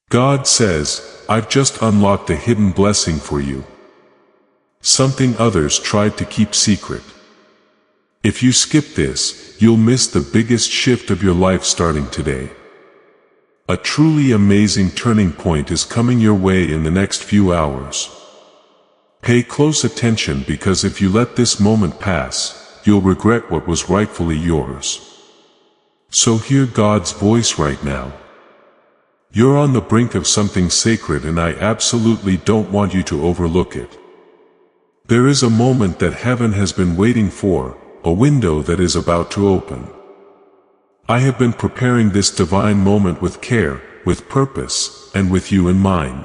God says, I've just unlocked a hidden blessing for you. Something others tried to keep secret. If you skip this, you'll miss the biggest shift of your life starting today. A truly amazing turning point is coming your way in the next few hours. Pay close attention, because if you let this moment pass, you'll regret what was rightfully yours. So hear God's voice right now. You're on the brink of something sacred, and I absolutely don't want you to overlook it. There is a moment that heaven has been waiting for, a window that is about to open. I have been preparing this divine moment with care, with purpose, and with you in mind.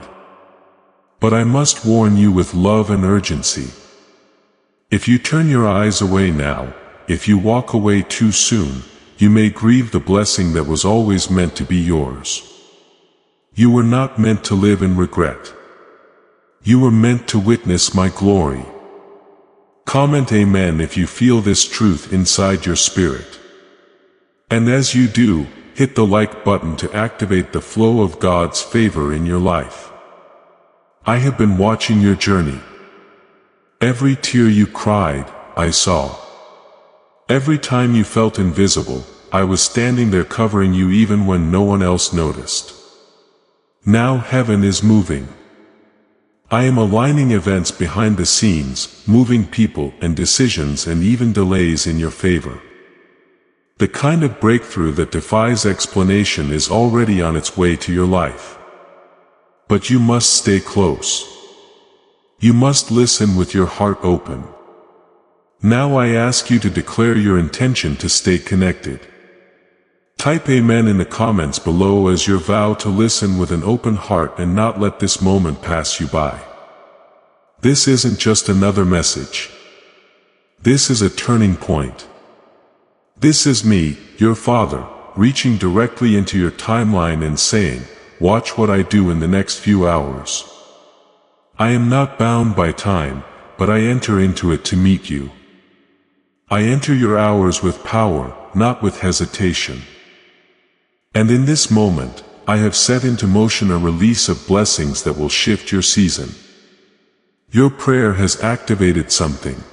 But I must warn you with love and urgency. If you turn your eyes away now, if you walk away too soon, you may grieve the blessing that was always meant to be yours. You were not meant to live in regret. You were meant to witness my glory. Comment Amen if you feel this truth inside your spirit. And as you do, hit the like button to activate the flow of God's favor in your life. I have been watching your journey. Every tear you cried, I saw. Every time you felt invisible, I was standing there covering you even when no one else noticed. Now heaven is moving. I am aligning events behind the scenes, moving people and decisions and even delays in your favor. The kind of breakthrough that defies explanation is already on its way to your life. But you must stay close. You must listen with your heart open. Now I ask you to declare your intention to stay connected. Type Amen in the comments below as your vow to listen with an open heart and not let this moment pass you by. This isn't just another message. This is a turning point. This is me, your Father, reaching directly into your timeline and saying, watch what I do in the next few hours. I am not bound by time, but I enter into it to meet you. I enter your hours with power, not with hesitation. And in this moment, I have set into motion a release of blessings that will shift your season. Your prayer has activated something.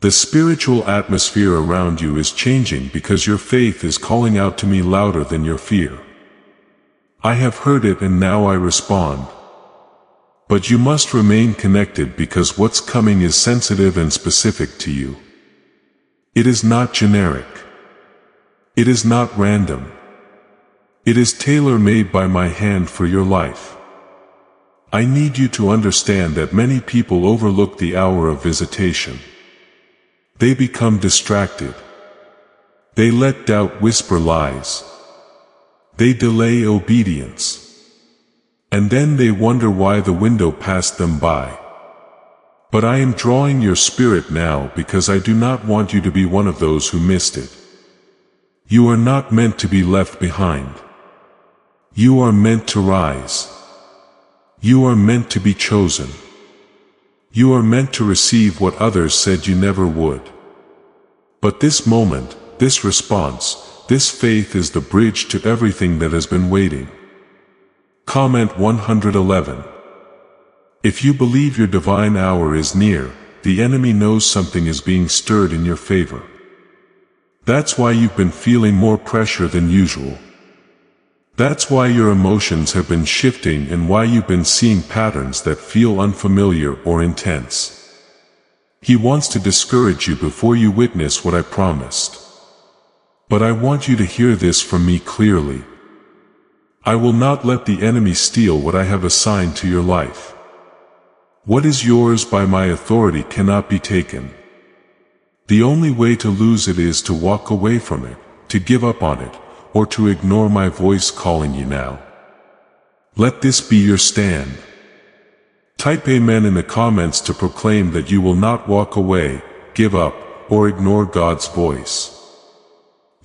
The spiritual atmosphere around you is changing because your faith is calling out to me louder than your fear. I have heard it and now I respond. But you must remain connected because what's coming is sensitive and specific to you. It is not generic. It is not random. It is tailor-made by my hand for your life. I need you to understand that many people overlook the hour of visitation. They become distracted. They let doubt whisper lies. They delay obedience. And then they wonder why the window passed them by. But I am drawing your spirit now because I do not want you to be one of those who missed it. You are not meant to be left behind. You are meant to rise. You are meant to be chosen. You are meant to receive what others said you never would. But this moment, this response, this faith is the bridge to everything that has been waiting. Comment 111. If you believe your divine hour is near, the enemy knows something is being stirred in your favor. That's why you've been feeling more pressure than usual. That's why your emotions have been shifting and why you've been seeing patterns that feel unfamiliar or intense. He wants to discourage you before you witness what I promised. But I want you to hear this from me clearly. I will not let the enemy steal what I have assigned to your life. What is yours by my authority cannot be taken. The only way to lose it is to walk away from it, to give up on it, or to ignore my voice calling you now. Let this be your stand. Type Amen in the comments to proclaim that you will not walk away, give up, or ignore God's voice.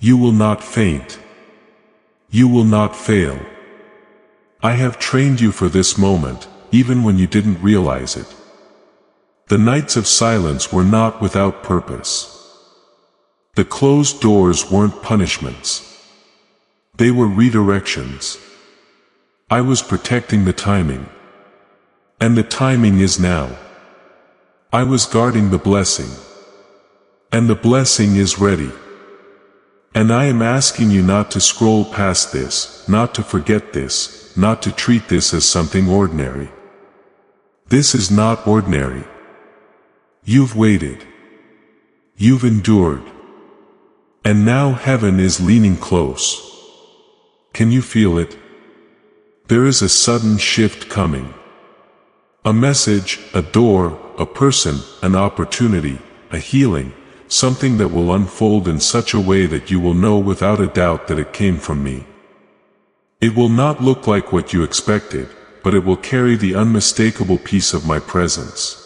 You will not faint. You will not fail. I have trained you for this moment, even when you didn't realize it. The nights of silence were not without purpose. The closed doors weren't punishments. They were redirections. I was protecting the timing. And the timing is now. I was guarding the blessing. And the blessing is ready. And I am asking you not to scroll past this, not to forget this, not to treat this as something ordinary. This is not ordinary. You've waited. You've endured. And now heaven is leaning close. Can you feel it? There is a sudden shift coming. A message, a door, a person, an opportunity, a healing, something that will unfold in such a way that you will know without a doubt that it came from me. It will not look like what you expected, but it will carry the unmistakable peace of my presence.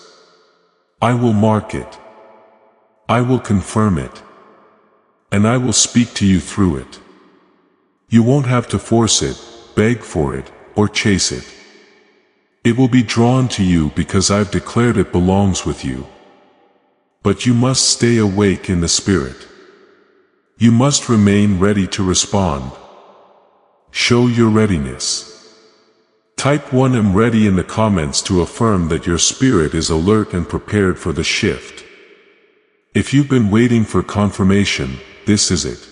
I will mark it. I will confirm it. And I will speak to you through it. You won't have to force it, beg for it, or chase it. It will be drawn to you because I've declared it belongs with you. But you must stay awake in the Spirit. You must remain ready to respond. Show your readiness. Type 1 "I'm ready" in the comments to affirm that your spirit is alert and prepared for the shift. If you've been waiting for confirmation, this is it.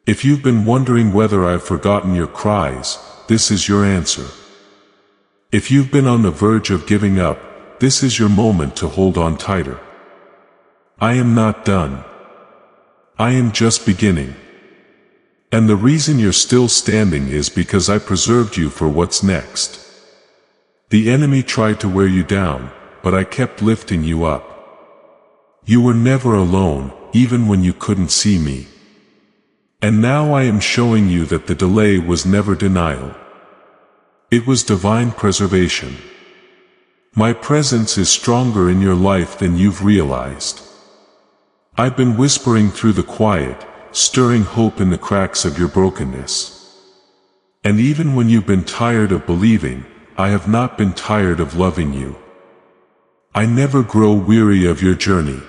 If you've been wondering whether I've forgotten your cries, this is your answer. If you've been on the verge of giving up, this is your moment to hold on tighter. I am not done. I am just beginning. And the reason you're still standing is because I preserved you for what's next. The enemy tried to wear you down, but I kept lifting you up. You were never alone, even when you couldn't see me. And now I am showing you that the delay was never denial. It was divine preservation. My presence is stronger in your life than you've realized. I've been whispering through the quiet, stirring hope in the cracks of your brokenness. And even when you've been tired of believing, I have not been tired of loving you. I never grow weary of your journey.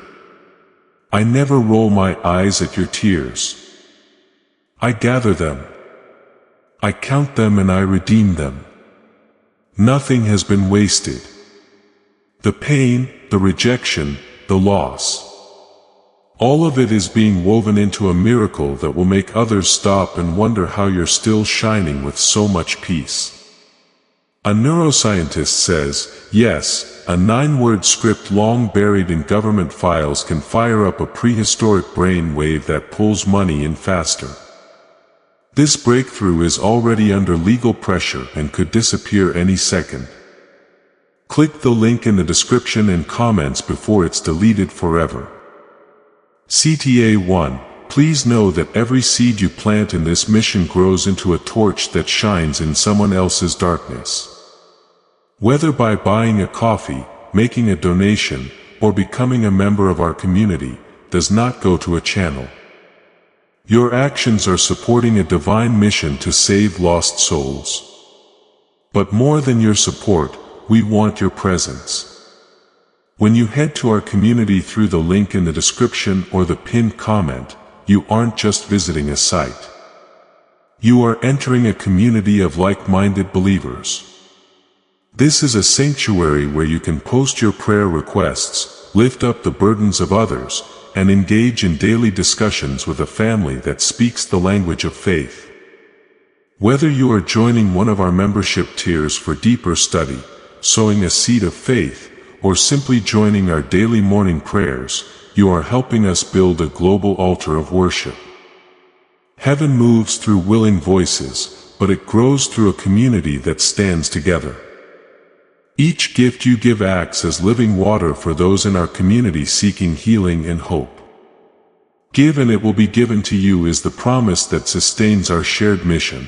I never roll my eyes at your tears. I gather them. I count them and I redeem them. Nothing has been wasted. The pain, the rejection, the loss. All of it is being woven into a miracle that will make others stop and wonder how you're still shining with so much peace. A neuroscientist says, yes, a 9-word script long buried in government files can fire up a prehistoric brain wave that pulls money in faster. This breakthrough is already under legal pressure and could disappear any second. Click the link in the description and comments before it's deleted forever. CTA 1. Please know that every seed you plant in this mission grows into a torch that shines in someone else's darkness. Whether by buying a coffee, making a donation, or becoming a member of our community, does not go to a channel. Your actions are supporting a divine mission to save lost souls. But more than your support, we want your presence. When you head to our community through the link in the description or the pinned comment, you aren't just visiting a site. You are entering a community of like-minded believers. This is a sanctuary where you can post your prayer requests, lift up the burdens of others, and engage in daily discussions with a family that speaks the language of faith. Whether you are joining one of our membership tiers for deeper study, sowing a seed of faith, or simply joining our daily morning prayers, you are helping us build a global altar of worship. Heaven moves through willing voices, but it grows through a community that stands together. Each gift you give acts as living water for those in our community seeking healing and hope. Give and it will be given to you is the promise that sustains our shared mission.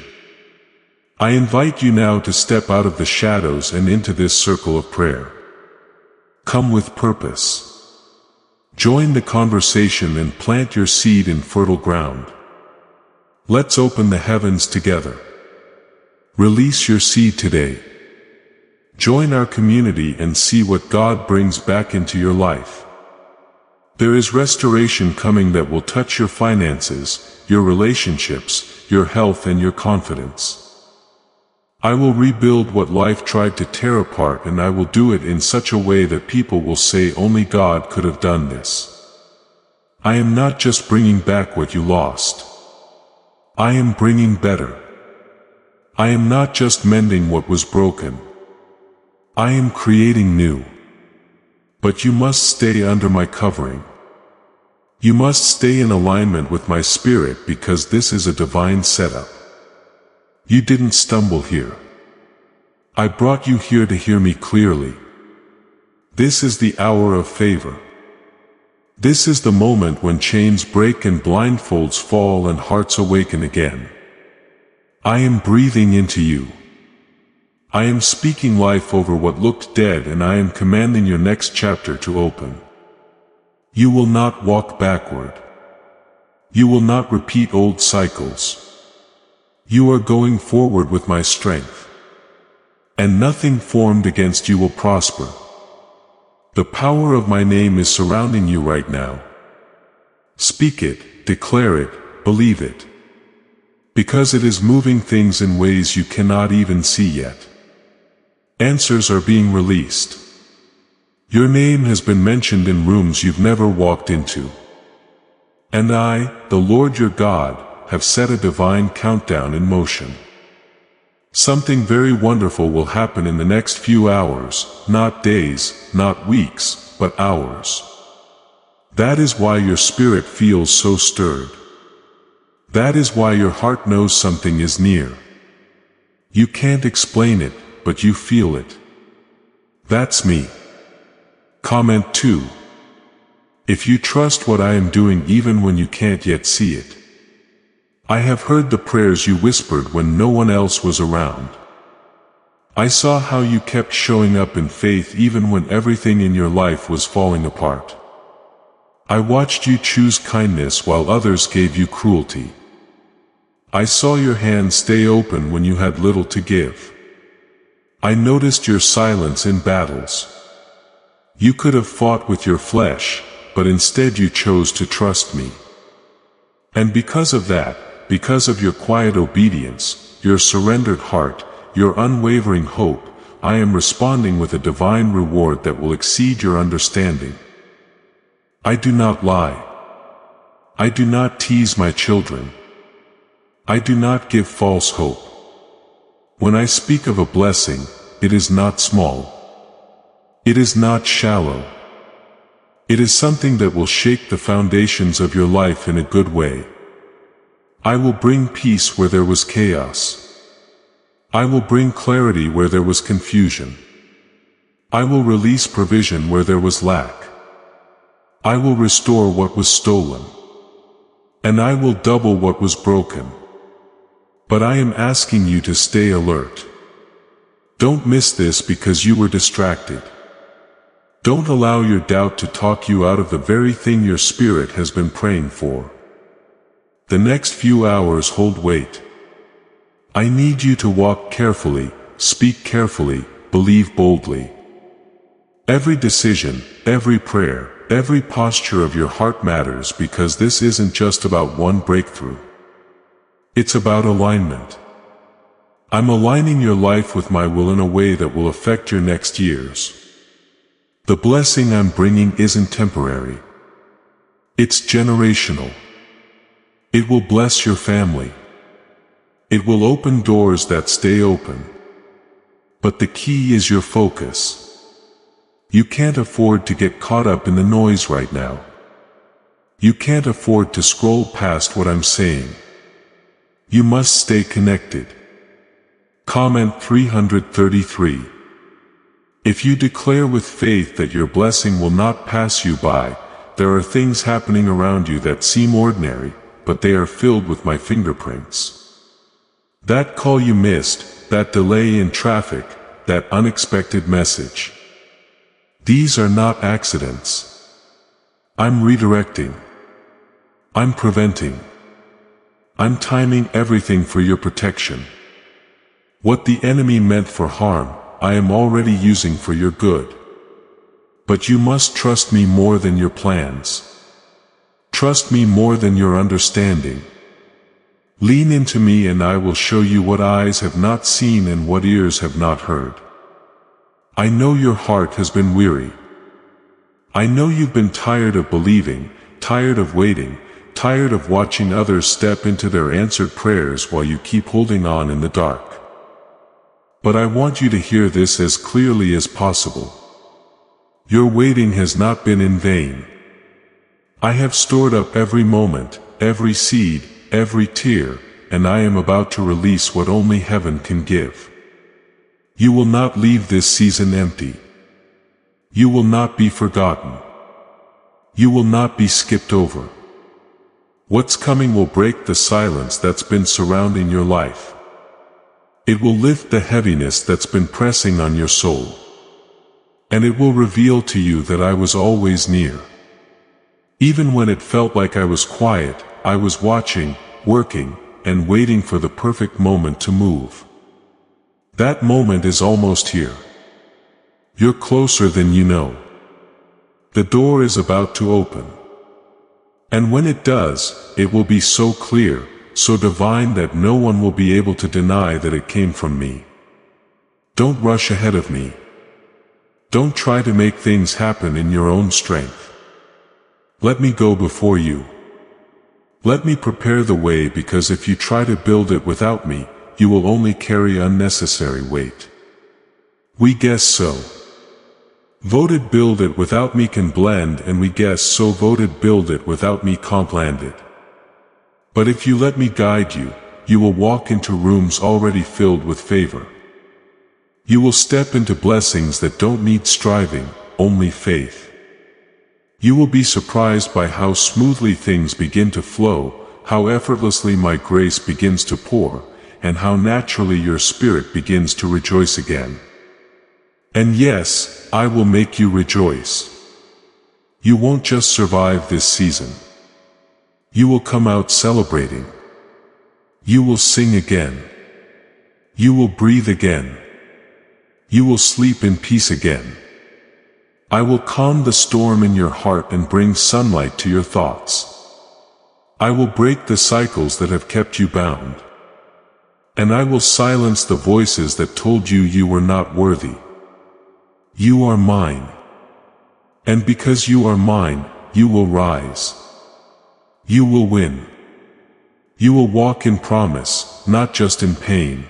I invite you now to step out of the shadows and into this circle of prayer. Come with purpose. Join the conversation and plant your seed in fertile ground. Let's open the heavens together. Release your seed today. Join our community and see what God brings back into your life. There is restoration coming that will touch your finances, your relationships, your health and your confidence. I will rebuild what life tried to tear apart, and I will do it in such a way that people will say only God could have done this. I am not just bringing back what you lost. I am bringing better. I am not just mending what was broken. I am creating new. But you must stay under my covering. You must stay in alignment with my spirit, because this is a divine setup. You didn't stumble here. I brought you here to hear me clearly. This is the hour of favor. This is the moment when chains break and blindfolds fall and hearts awaken again. I am breathing into you. I am speaking life over what looked dead, and I am commanding your next chapter to open. You will not walk backward. You will not repeat old cycles. You are going forward with my strength. And nothing formed against you will prosper. The power of my name is surrounding you right now. Speak it, declare it, believe it. Because it is moving things in ways you cannot even see yet. Answers are being released. Your name has been mentioned in rooms you've never walked into. And I, the Lord your God, have set a divine countdown in motion. Something very wonderful will happen in the next few hours, not days, not weeks, but hours. That is why your spirit feels so stirred. That is why your heart knows something is near. You can't explain it, but you feel it. That's me. Comment 2. If you trust what I am doing even when you can't yet see it. I have heard the prayers you whispered when no one else was around. I saw how you kept showing up in faith even when everything in your life was falling apart. I watched you choose kindness while others gave you cruelty. I saw your hand stay open when you had little to give. I noticed your silence in battles. You could have fought with your flesh, but instead you chose to trust me. And because of that, because of your quiet obedience, your surrendered heart, your unwavering hope, I am responding with a divine reward that will exceed your understanding. I do not lie. I do not tease my children. I do not give false hope. When I speak of a blessing, it is not small. It is not shallow. It is something that will shake the foundations of your life in a good way. I will bring peace where there was chaos. I will bring clarity where there was confusion. I will release provision where there was lack. I will restore what was stolen. And I will double what was broken. But I am asking you to stay alert. Don't miss this because you were distracted. Don't allow your doubt to talk you out of the very thing your spirit has been praying for. The next few hours hold weight. I need you to walk carefully, speak carefully, believe boldly. Every decision, every prayer, every posture of your heart matters, because this isn't just about one breakthrough. It's about alignment. I'm aligning your life with my will in a way that will affect your next years. The blessing I'm bringing isn't temporary. It's generational. It will bless your family. It will open doors that stay open. But the key is your focus. You can't afford to get caught up in the noise right now. You can't afford to scroll past what I'm saying. You must stay connected. Comment 333. If you declare with faith that your blessing will not pass you by, there are things happening around you that seem ordinary, but they are filled with my fingerprints. That call you missed, that delay in traffic, that unexpected message. These are not accidents. I'm redirecting. I'm preventing. I'm timing everything for your protection. What the enemy meant for harm, I am already using for your good. But you must trust me more than your plans. Trust me more than your understanding. Lean into me and I will show you what eyes have not seen and what ears have not heard. I know your heart has been weary. I know you've been tired of believing, tired of waiting, tired of watching others step into their answered prayers while you keep holding on in the dark. But I want you to hear this as clearly as possible. Your waiting has not been in vain. I have stored up every moment, every seed, every tear, and I am about to release what only heaven can give. You will not leave this season empty. You will not be forgotten. You will not be skipped over. What's coming will break the silence that's been surrounding your life. It will lift the heaviness that's been pressing on your soul. And it will reveal to you that I was always near. Even when it felt like I was quiet, I was watching, working, and waiting for the perfect moment to move. That moment is almost here. You're closer than you know. The door is about to open. And when it does, it will be so clear, so divine that no one will be able to deny that it came from me. Don't rush ahead of me. Don't try to make things happen in your own strength. Let me go before you. Let me prepare the way, because if you try to build it without me, you will only carry unnecessary weight. We guess so. Voted build it without me can blend, and we guess so voted build it without me can't land it. But if you let me guide you, you will walk into rooms already filled with favor. You will step into blessings that don't need striving, only faith. You will be surprised by how smoothly things begin to flow, how effortlessly my grace begins to pour, and how naturally your spirit begins to rejoice again. And yes, I will make you rejoice. You won't just survive this season. You will come out celebrating. You will sing again. You will breathe again. You will sleep in peace again. I will calm the storm in your heart and bring sunlight to your thoughts. I will break the cycles that have kept you bound. And I will silence the voices that told you you were not worthy. You are mine. And because you are mine, you will rise. You will win. You will walk in promise, not just in pain.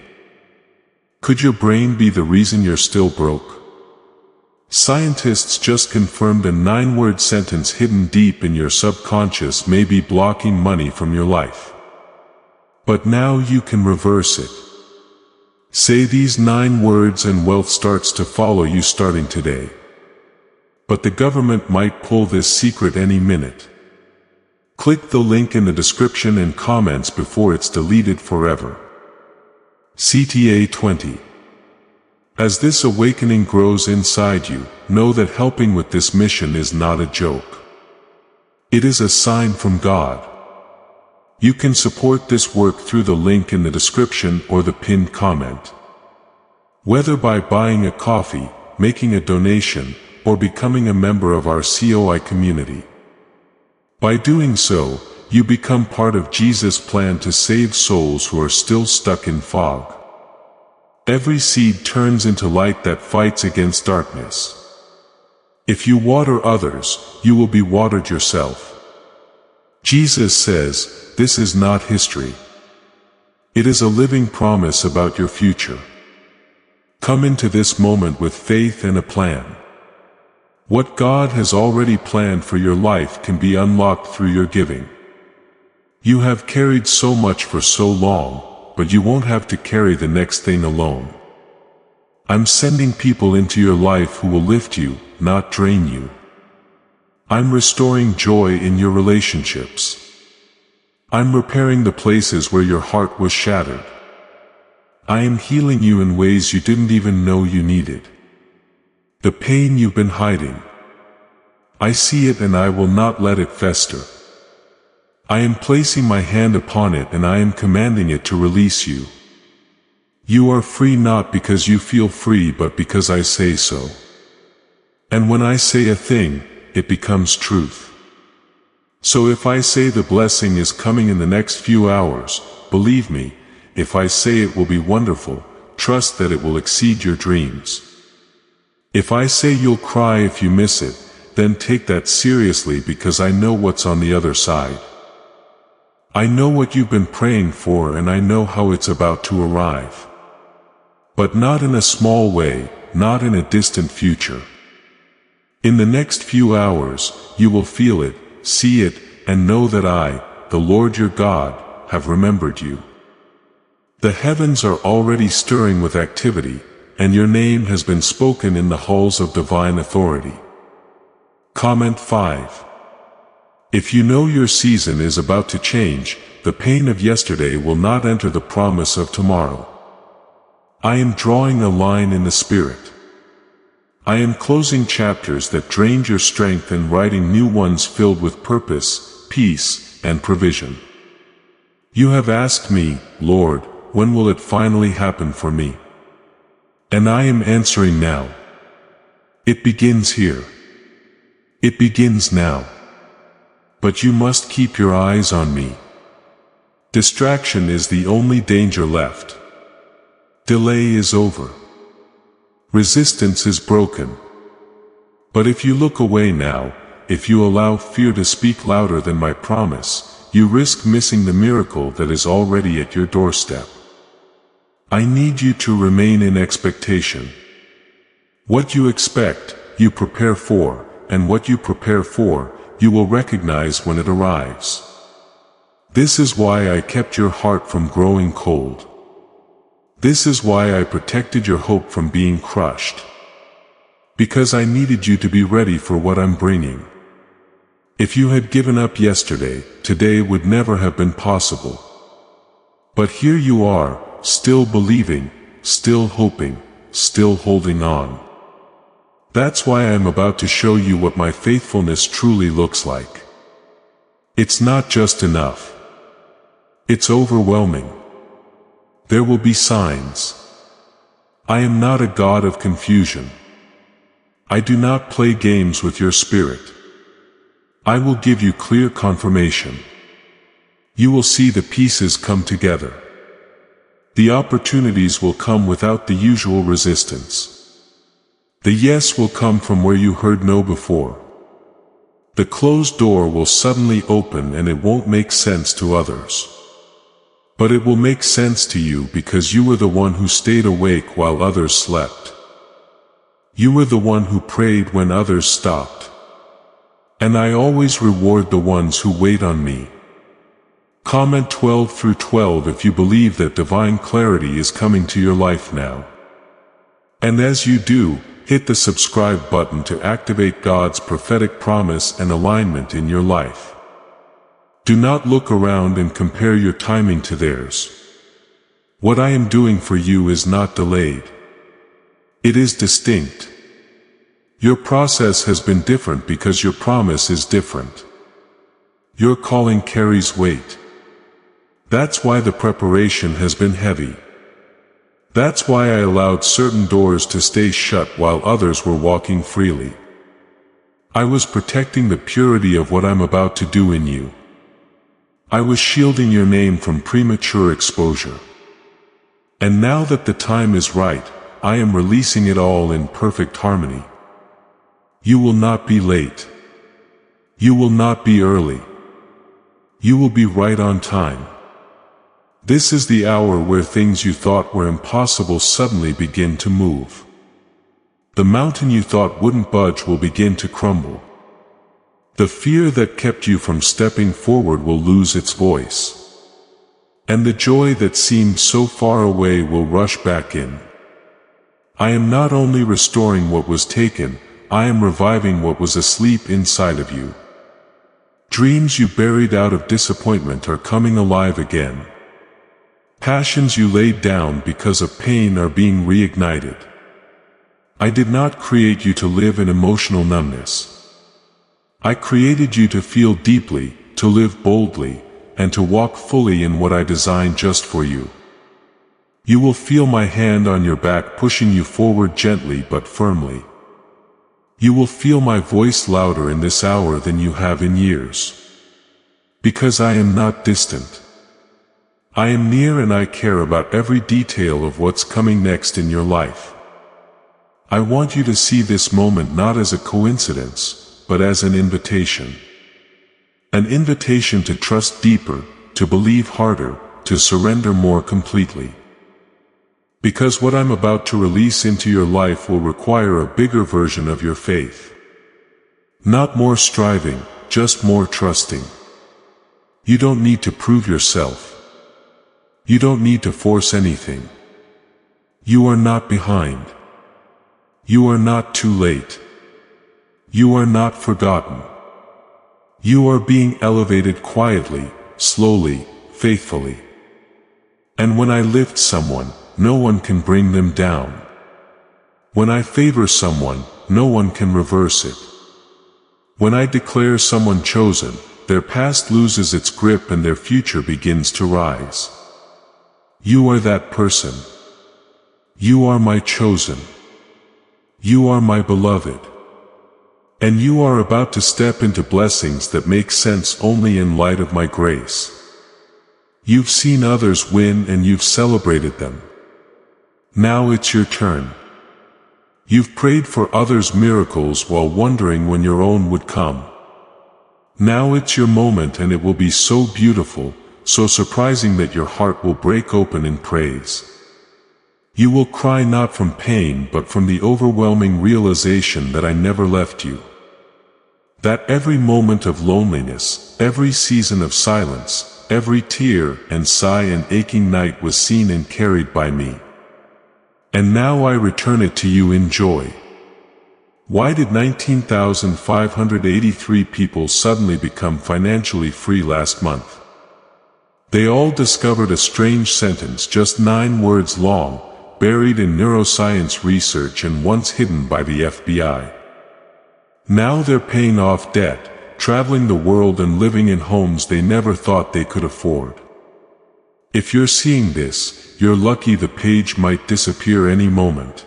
Could your brain be the reason you're still broke? Scientists just confirmed a 9-word sentence hidden deep in your subconscious may be blocking money from your life. But now you can reverse it. Say these 9 words and wealth starts to follow you starting today. But the government might pull this secret any minute. Click the link in the description and comments before it's deleted forever. CTA 20. As this awakening grows inside you, know that helping with this mission is not a joke. It is a sign from God. You can support this work through the link in the description or the pinned comment. Whether by buying a coffee, making a donation, or becoming a member of our COI community. By doing so, you become part of Jesus' plan to save souls who are still stuck in fog. Every seed turns into light that fights against darkness. If you water others, you will be watered yourself. Jesus says, this is not history. It is a living promise about your future. Come into this moment with faith and a plan. What God has already planned for your life can be unlocked through your giving. You have carried so much for so long, but you won't have to carry the next thing alone. I'm sending people into your life who will lift you, not drain you. I'm restoring joy in your relationships. I'm repairing the places where your heart was shattered. I am healing you in ways you didn't even know you needed. The pain you've been hiding. I see it and I will not let it fester. I am placing my hand upon it and I am commanding it to release you. You are free not because you feel free but because I say so. And when I say a thing, it becomes truth. So if I say the blessing is coming in the next few hours, believe me, if I say it will be wonderful, trust that it will exceed your dreams. If I say you'll cry if you miss it, then take that seriously because I know what's on the other side. I know what you've been praying for and I know how it's about to arrive. But not in a small way, not in a distant future. In the next few hours, you will feel it, see it, and know that I, the Lord your God, have remembered you. The heavens are already stirring with activity, and your name has been spoken in the halls of divine authority. Comment 5. If you know your season is about to change, the pain of yesterday will not enter the promise of tomorrow. I am drawing a line in the spirit. I am closing chapters that drained your strength and writing new ones filled with purpose, peace, and provision. You have asked me, Lord, when will it finally happen for me? And I am answering now. It begins here. It begins now. But you must keep your eyes on me. Distraction is the only danger left. Delay is over. Resistance is broken. But if you look away now, if you allow fear to speak louder than my promise, you risk missing the miracle that is already at your doorstep. I need you to remain in expectation. What you expect, you prepare for, and what you prepare for, you will recognize when it arrives. This is why I kept your heart from growing cold. This is why I protected your hope from being crushed. Because I needed you to be ready for what I'm bringing. If you had given up yesterday, today would never have been possible. But here you are, still believing, still hoping, still holding on. That's why I'm about to show you what my faithfulness truly looks like. It's not just enough. It's overwhelming. There will be signs. I am not a God of confusion. I do not play games with your spirit. I will give you clear confirmation. You will see the pieces come together. The opportunities will come without the usual resistance. The yes will come from where you heard no before. The closed door will suddenly open and it won't make sense to others. But it will make sense to you because you were the one who stayed awake while others slept. You were the one who prayed when others stopped. And I always reward the ones who wait on me. Comment 12 through 12 if you believe that divine clarity is coming to your life now. And as you do, hit the subscribe button to activate God's prophetic promise and alignment in your life. Do not look around and compare your timing to theirs. What I am doing for you is not delayed. It is distinct. Your process has been different because your promise is different. Your calling carries weight. That's why the preparation has been heavy. That's why I allowed certain doors to stay shut while others were walking freely. I was protecting the purity of what I'm about to do in you. I was shielding your name from premature exposure. And now that the time is right, I am releasing it all in perfect harmony. You will not be late. You will not be early. You will be right on time. This is the hour where things you thought were impossible suddenly begin to move. The mountain you thought wouldn't budge will begin to crumble. The fear that kept you from stepping forward will lose its voice. And the joy that seemed so far away will rush back in. I am not only restoring what was taken, I am reviving what was asleep inside of you. Dreams you buried out of disappointment are coming alive again. Passions you laid down because of pain are being reignited. I did not create you to live in emotional numbness. I created you to feel deeply, to live boldly, and to walk fully in what I designed just for you. You will feel my hand on your back pushing you forward gently but firmly. You will feel my voice louder in this hour than you have in years. Because I am not distant. I am near and I care about every detail of what's coming next in your life. I want you to see this moment not as a coincidence, but as an invitation. An invitation to trust deeper, to believe harder, to surrender more completely. Because what I'm about to release into your life will require a bigger version of your faith. Not more striving, just more trusting. You don't need to prove yourself. You don't need to force anything. You are not behind. You are not too late. You are not forgotten. You are being elevated quietly, slowly, faithfully. And when I lift someone, no one can bring them down. When I favor someone, no one can reverse it. When I declare someone chosen, their past loses its grip and their future begins to rise. You are that person. You are my chosen. You are my beloved. And you are about to step into blessings that make sense only in light of my grace. You've seen others win and you've celebrated them. Now it's your turn. You've prayed for others' miracles while wondering when your own would come. Now it's your moment and it will be so beautiful, so surprising that your heart will break open in praise. You will cry not from pain but from the overwhelming realization that I never left you. That every moment of loneliness, every season of silence, every tear and sigh and aching night was seen and carried by me. And now I return it to you in joy. Why did 19,583 people suddenly become financially free last month? They all discovered a strange sentence just 9 words long, buried in neuroscience research and once hidden by the FBI. Now they're paying off debt, traveling the world and living in homes they never thought they could afford. If you're seeing this, you're lucky. The page might disappear any moment.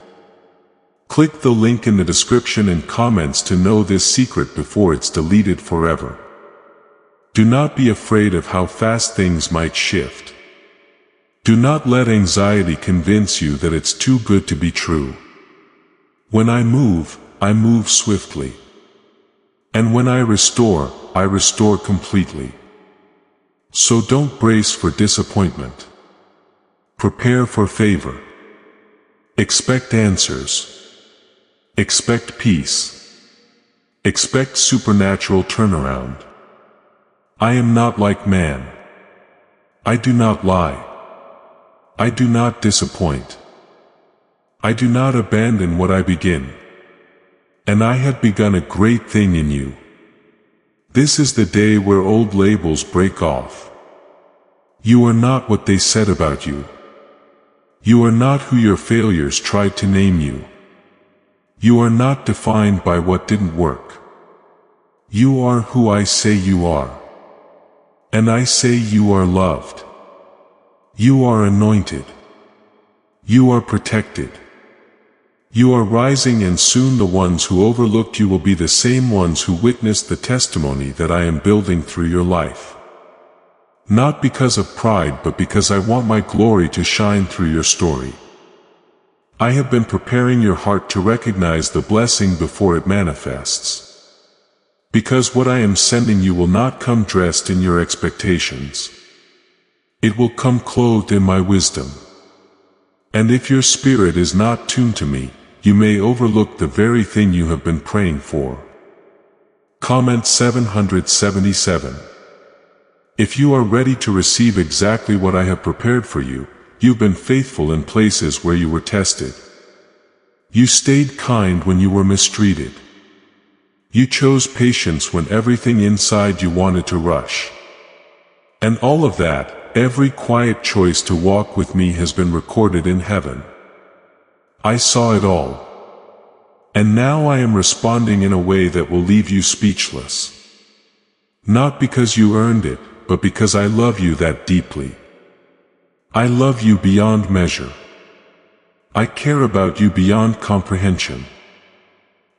Click the link in the description and comments to know this secret before it's deleted forever. Do not be afraid of how fast things might shift. Do not let anxiety convince you that it's too good to be true. When I move swiftly. And when I restore completely. So don't brace for disappointment. Prepare for favor. Expect answers. Expect peace. Expect supernatural turnaround. I am not like man. I do not lie. I do not disappoint. I do not abandon what I begin. And I have begun a great thing in you. This is the day where old labels break off. You are not what they said about you. You are not who your failures tried to name you. You are not defined by what didn't work. You are who I say you are. And I say you are loved. You are anointed. You are protected. You are rising, and soon the ones who overlooked you will be the same ones who witnessed the testimony that I am building through your life. Not because of pride, but because I want my glory to shine through your story. I have been preparing your heart to recognize the blessing before it manifests. Because what I am sending you will not come dressed in your expectations. It will come clothed in my wisdom. And if your spirit is not tuned to me, you may overlook the very thing you have been praying for. Comment 777. If you are ready to receive exactly what I have prepared for you, you've been faithful in places where you were tested. You stayed kind when you were mistreated. You chose patience when everything inside you wanted to rush. And all of that, every quiet choice to walk with me has been recorded in heaven. I saw it all. And now I am responding in a way that will leave you speechless. Not because you earned it, but because I love you that deeply. I love you beyond measure. I care about you beyond comprehension.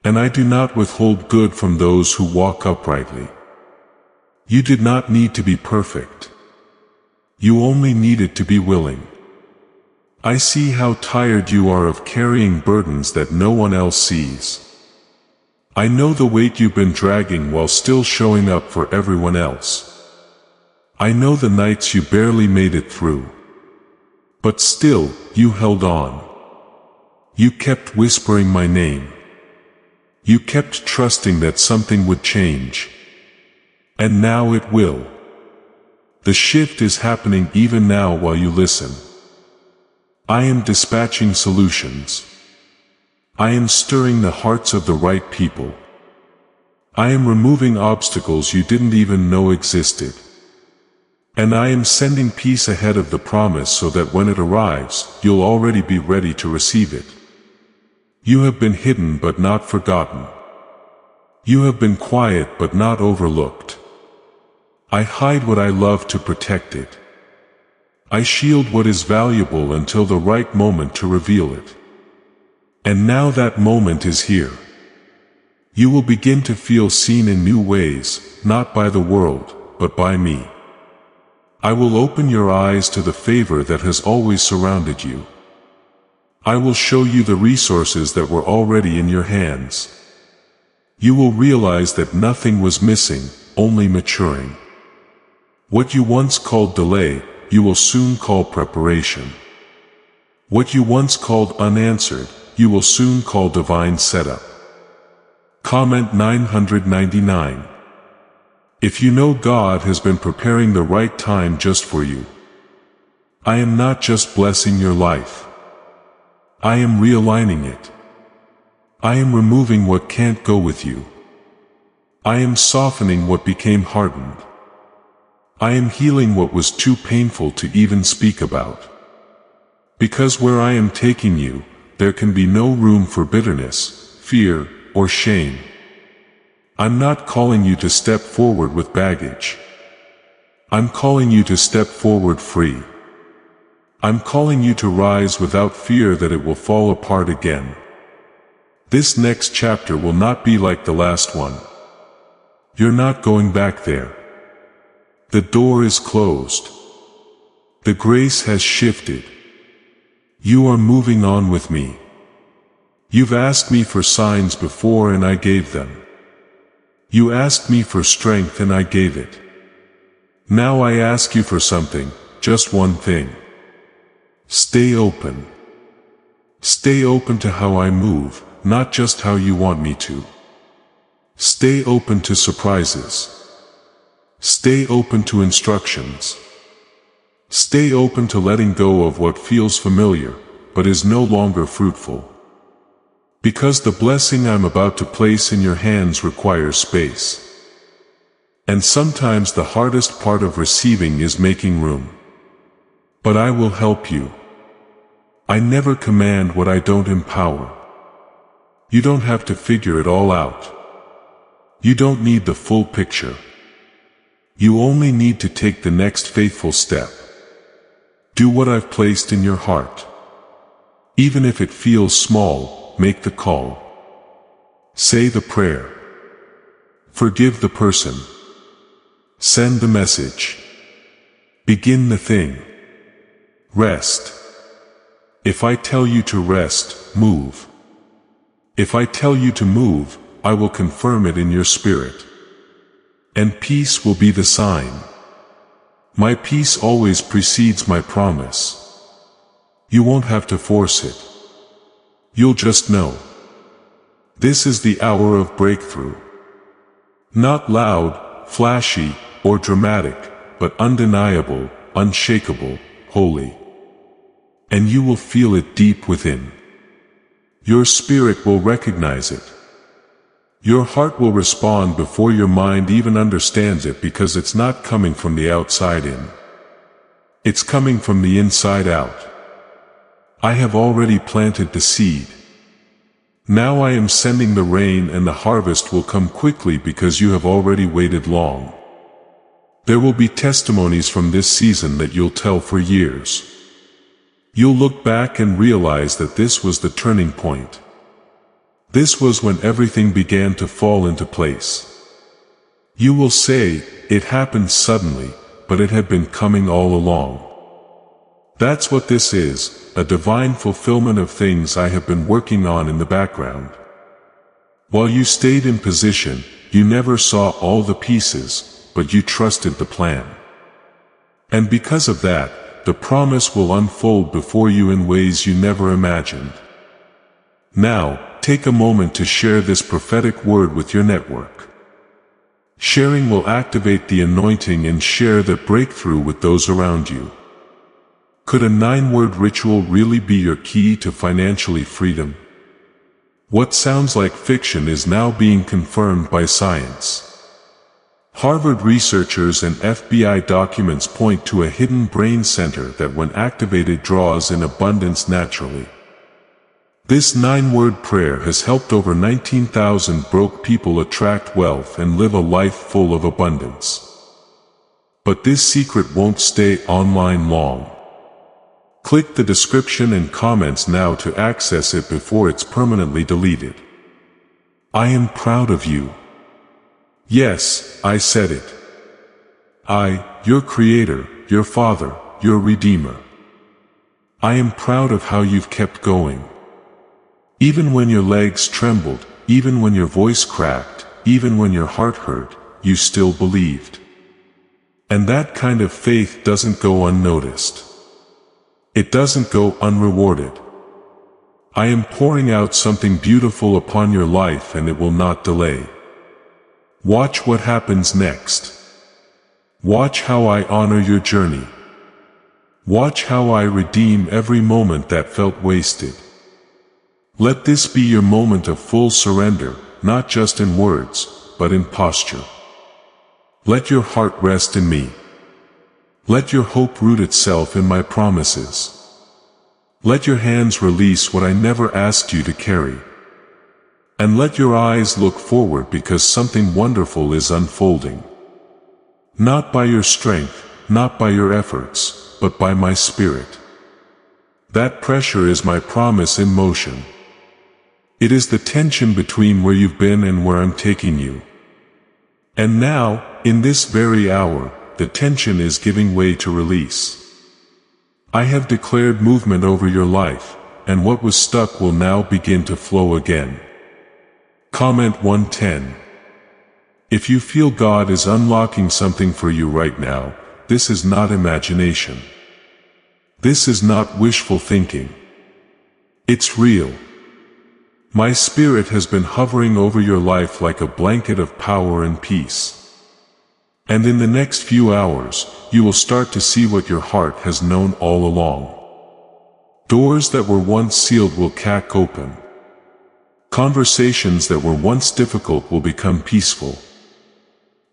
And I do not withhold good from those who walk uprightly. You did not need to be perfect. You only needed to be willing. I see how tired you are of carrying burdens that no one else sees. I know the weight you've been dragging while still showing up for everyone else. I know the nights you barely made it through. But still, you held on. You kept whispering my name. You kept trusting that something would change. And now it will. The shift is happening even now while you listen. I am dispatching solutions. I am stirring the hearts of the right people. I am removing obstacles you didn't even know existed. And I am sending peace ahead of the promise so that when it arrives, you'll already be ready to receive it. You have been hidden but not forgotten. You have been quiet but not overlooked. I hide what I love to protect it. I shield what is valuable until the right moment to reveal it. And now that moment is here. You will begin to feel seen in new ways, not by the world, but by me. I will open your eyes to the favor that has always surrounded you. I will show you the resources that were already in your hands. You will realize that nothing was missing, only maturing. What you once called delay, you will soon call preparation. What you once called unanswered, you will soon call divine setup. Comment 999. If you know God has been preparing the right time just for you. I am not just blessing your life. I am realigning it. I am removing what can't go with you. I am softening what became hardened. I am healing what was too painful to even speak about. Because where I am taking you, there can be no room for bitterness, fear, or shame. I'm not calling you to step forward with baggage. I'm calling you to step forward free. I'm calling you to rise without fear that it will fall apart again. This next chapter will not be like the last one. You're not going back there. The door is closed. The grace has shifted. You are moving on with me. You've asked me for signs before and I gave them. You asked me for strength and I gave it. Now I ask you for something, just one thing. Stay open. Stay open to how I move, not just how you want me to. Stay open to surprises. Stay open to instructions. Stay open to letting go of what feels familiar, but is no longer fruitful. Because the blessing I'm about to place in your hands requires space. And sometimes the hardest part of receiving is making room. But I will help you. I never command what I don't empower. You don't have to figure it all out. You don't need the full picture. You only need to take the next faithful step. Do what I've placed in your heart. Even if it feels small, make the call. Say the prayer. Forgive the person. Send the message. Begin the thing. Rest. If I tell you to rest, move. If I tell you to move, I will confirm it in your spirit. And peace will be the sign. My peace always precedes my promise. You won't have to force it. You'll just know. This is the hour of breakthrough. Not loud, flashy, or dramatic, but undeniable, unshakable, holy. And you will feel it deep within. Your spirit will recognize it. Your heart will respond before your mind even understands it because it's not coming from the outside in. It's coming from the inside out. I have already planted the seed. Now I am sending the rain and the harvest will come quickly because you have already waited long. There will be testimonies from this season that you'll tell for years. You'll look back and realize that this was the turning point. This was when everything began to fall into place. You will say, it happened suddenly, but it had been coming all along. That's what this is, a divine fulfillment of things I have been working on in the background. While you stayed in position, you never saw all the pieces, but you trusted the plan. And because of that, the promise will unfold before you in ways you never imagined. Now, take a moment to share this prophetic word with your network. Sharing will activate the anointing and share the breakthrough with those around you. Could a 9-word ritual really be your key to financially freedom? What sounds like fiction is now being confirmed by science. Harvard researchers and FBI documents point to a hidden brain center that when activated draws in abundance naturally. This 9-word prayer has helped over 19,000 broke people attract wealth and live a life full of abundance. But this secret won't stay online long. Click the description and comments now to access it before it's permanently deleted. I am proud of you. Yes, I said it. I, your Creator, your Father, your Redeemer. I am proud of how you've kept going. Even when your legs trembled, even when your voice cracked, even when your heart hurt, you still believed. And that kind of faith doesn't go unnoticed. It doesn't go unrewarded. I am pouring out something beautiful upon your life and it will not delay. Watch what happens next. Watch how I honor your journey. Watch how I redeem every moment that felt wasted. Let this be your moment of full surrender, not just in words, but in posture. Let your heart rest in me. Let your hope root itself in my promises. Let your hands release what I never asked you to carry. And let your eyes look forward because something wonderful is unfolding. Not by your strength, not by your efforts, but by my Spirit. That pressure is my promise in motion. It is the tension between where you've been and where I'm taking you. And now, in this very hour, the tension is giving way to release. I have declared movement over your life, and what was stuck will now begin to flow again. Comment 110. If you feel God is unlocking something for you right now, this is not imagination. This is not wishful thinking. It's real. My Spirit has been hovering over your life like a blanket of power and peace. And in the next few hours, you will start to see what your heart has known all along. Doors that were once sealed will crack open. Conversations that were once difficult will become peaceful.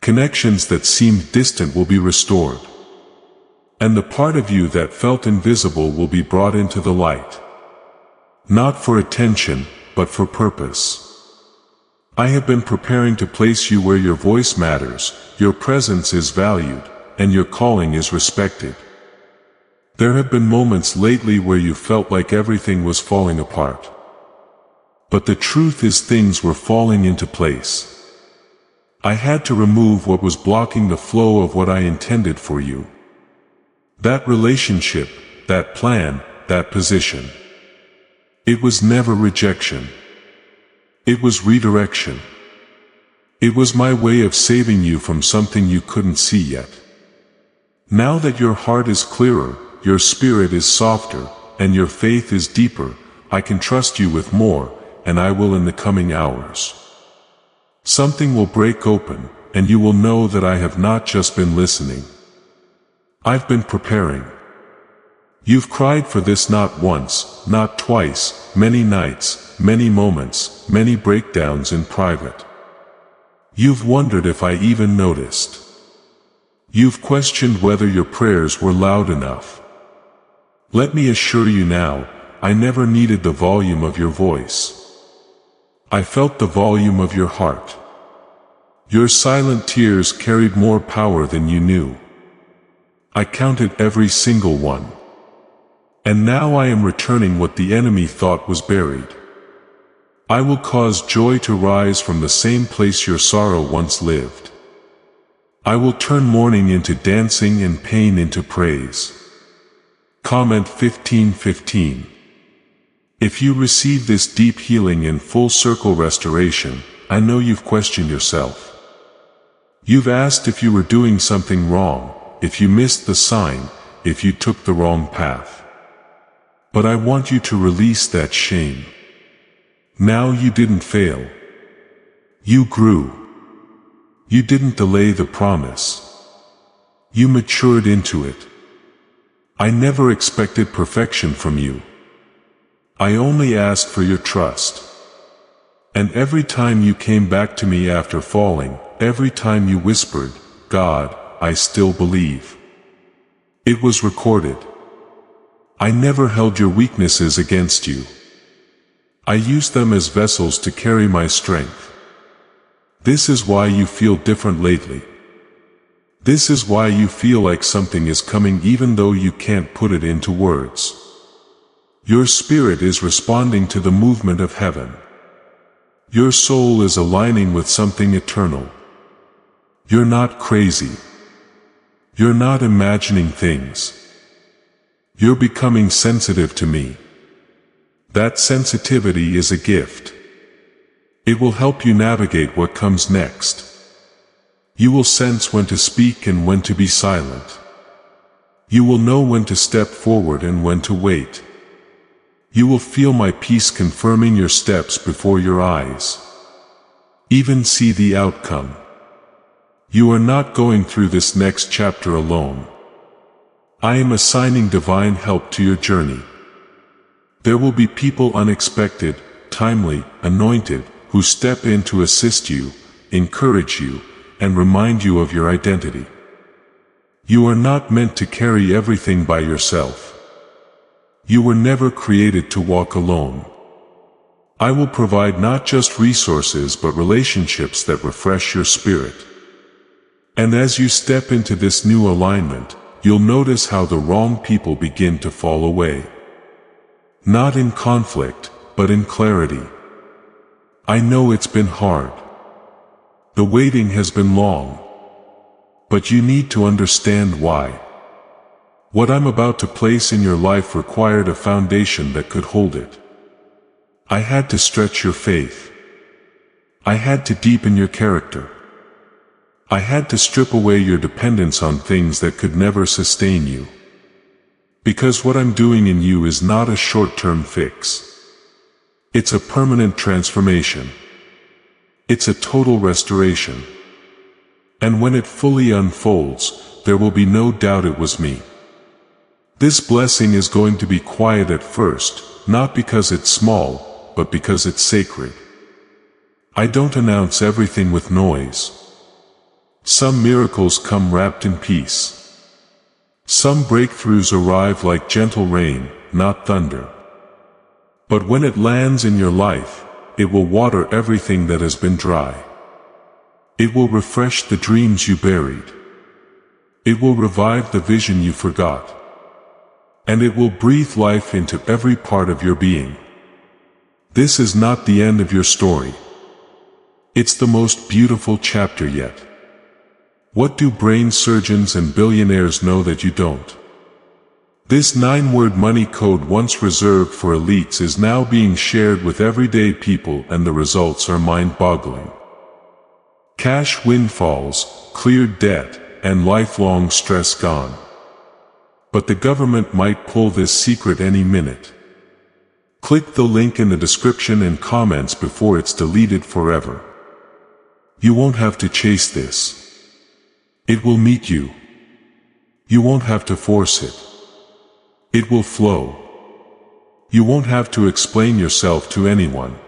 Connections that seemed distant will be restored. And the part of you that felt invisible will be brought into the light. Not for attention, but for purpose. I have been preparing to place you where your voice matters, your presence is valued, and your calling is respected. There have been moments lately where you felt like everything was falling apart. But the truth is things were falling into place. I had to remove what was blocking the flow of what I intended for you. That relationship, that plan, that position. It was never rejection. It was redirection. It was my way of saving you from something you couldn't see yet. Now that your heart is clearer, your spirit is softer, and your faith is deeper, I can trust you with more, and I will in the coming hours. Something will break open, and you will know that I have not just been listening. I've been preparing. You've cried for this not once, not twice, many nights, many moments, many breakdowns in private. You've wondered if I even noticed. You've questioned whether your prayers were loud enough. Let me assure you now, I never needed the volume of your voice. I felt the volume of your heart. Your silent tears carried more power than you knew. I counted every single one. And now I am returning what the enemy thought was buried. I will cause joy to rise from the same place your sorrow once lived. I will turn mourning into dancing and pain into praise. Comment 15:15. If you receive this deep healing and full circle restoration, I know you've questioned yourself. You've asked if you were doing something wrong, if you missed the sign, if you took the wrong path. But I want you to release that shame. Now you didn't fail. You grew. You didn't delay the promise. You matured into it. I never expected perfection from you. I only asked for your trust. And every time you came back to me after falling, every time you whispered, "God, I still believe," it was recorded. I never held your weaknesses against you. I used them as vessels to carry my strength. This is why you feel different lately. This is why you feel like something is coming even though you can't put it into words. Your spirit is responding to the movement of heaven. Your soul is aligning with something eternal. You're not crazy. You're not imagining things. You're becoming sensitive to me. That sensitivity is a gift. It will help you navigate what comes next. You will sense when to speak and when to be silent. You will know when to step forward and when to wait. You will feel my peace confirming your steps before your eyes. Even see the outcome. You are not going through this next chapter alone. I am assigning divine help to your journey. There will be people unexpected, timely, anointed, who step in to assist you, encourage you, and remind you of your identity. You are not meant to carry everything by yourself. You were never created to walk alone. I will provide not just resources but relationships that refresh your spirit. And as you step into this new alignment, you'll notice how the wrong people begin to fall away. Not in conflict, but in clarity. I know it's been hard. The waiting has been long. But you need to understand why. What I'm about to place in your life required a foundation that could hold it. I had to stretch your faith. I had to deepen your character. I had to strip away your dependence on things that could never sustain you. Because what I'm doing in you is not a short-term fix. It's a permanent transformation. It's a total restoration. And when it fully unfolds, there will be no doubt it was me. This blessing is going to be quiet at first, not because it's small, but because it's sacred. I don't announce everything with noise. Some miracles come wrapped in peace. Some breakthroughs arrive like gentle rain, not thunder. But when it lands in your life, it will water everything that has been dry. It will refresh the dreams you buried. It will revive the vision you forgot. And it will breathe life into every part of your being. This is not the end of your story. It's the most beautiful chapter yet. What do brain surgeons and billionaires know that you don't? This 9-word money code once reserved for elites is now being shared with everyday people, and the results are mind-boggling. Cash windfalls, cleared debt, and lifelong stress gone. But the government might pull this secret any minute. Click the link in the description and comments before it's deleted forever. You won't have to chase this. It will meet you. You won't have to force it. It will flow. You won't have to explain yourself to anyone.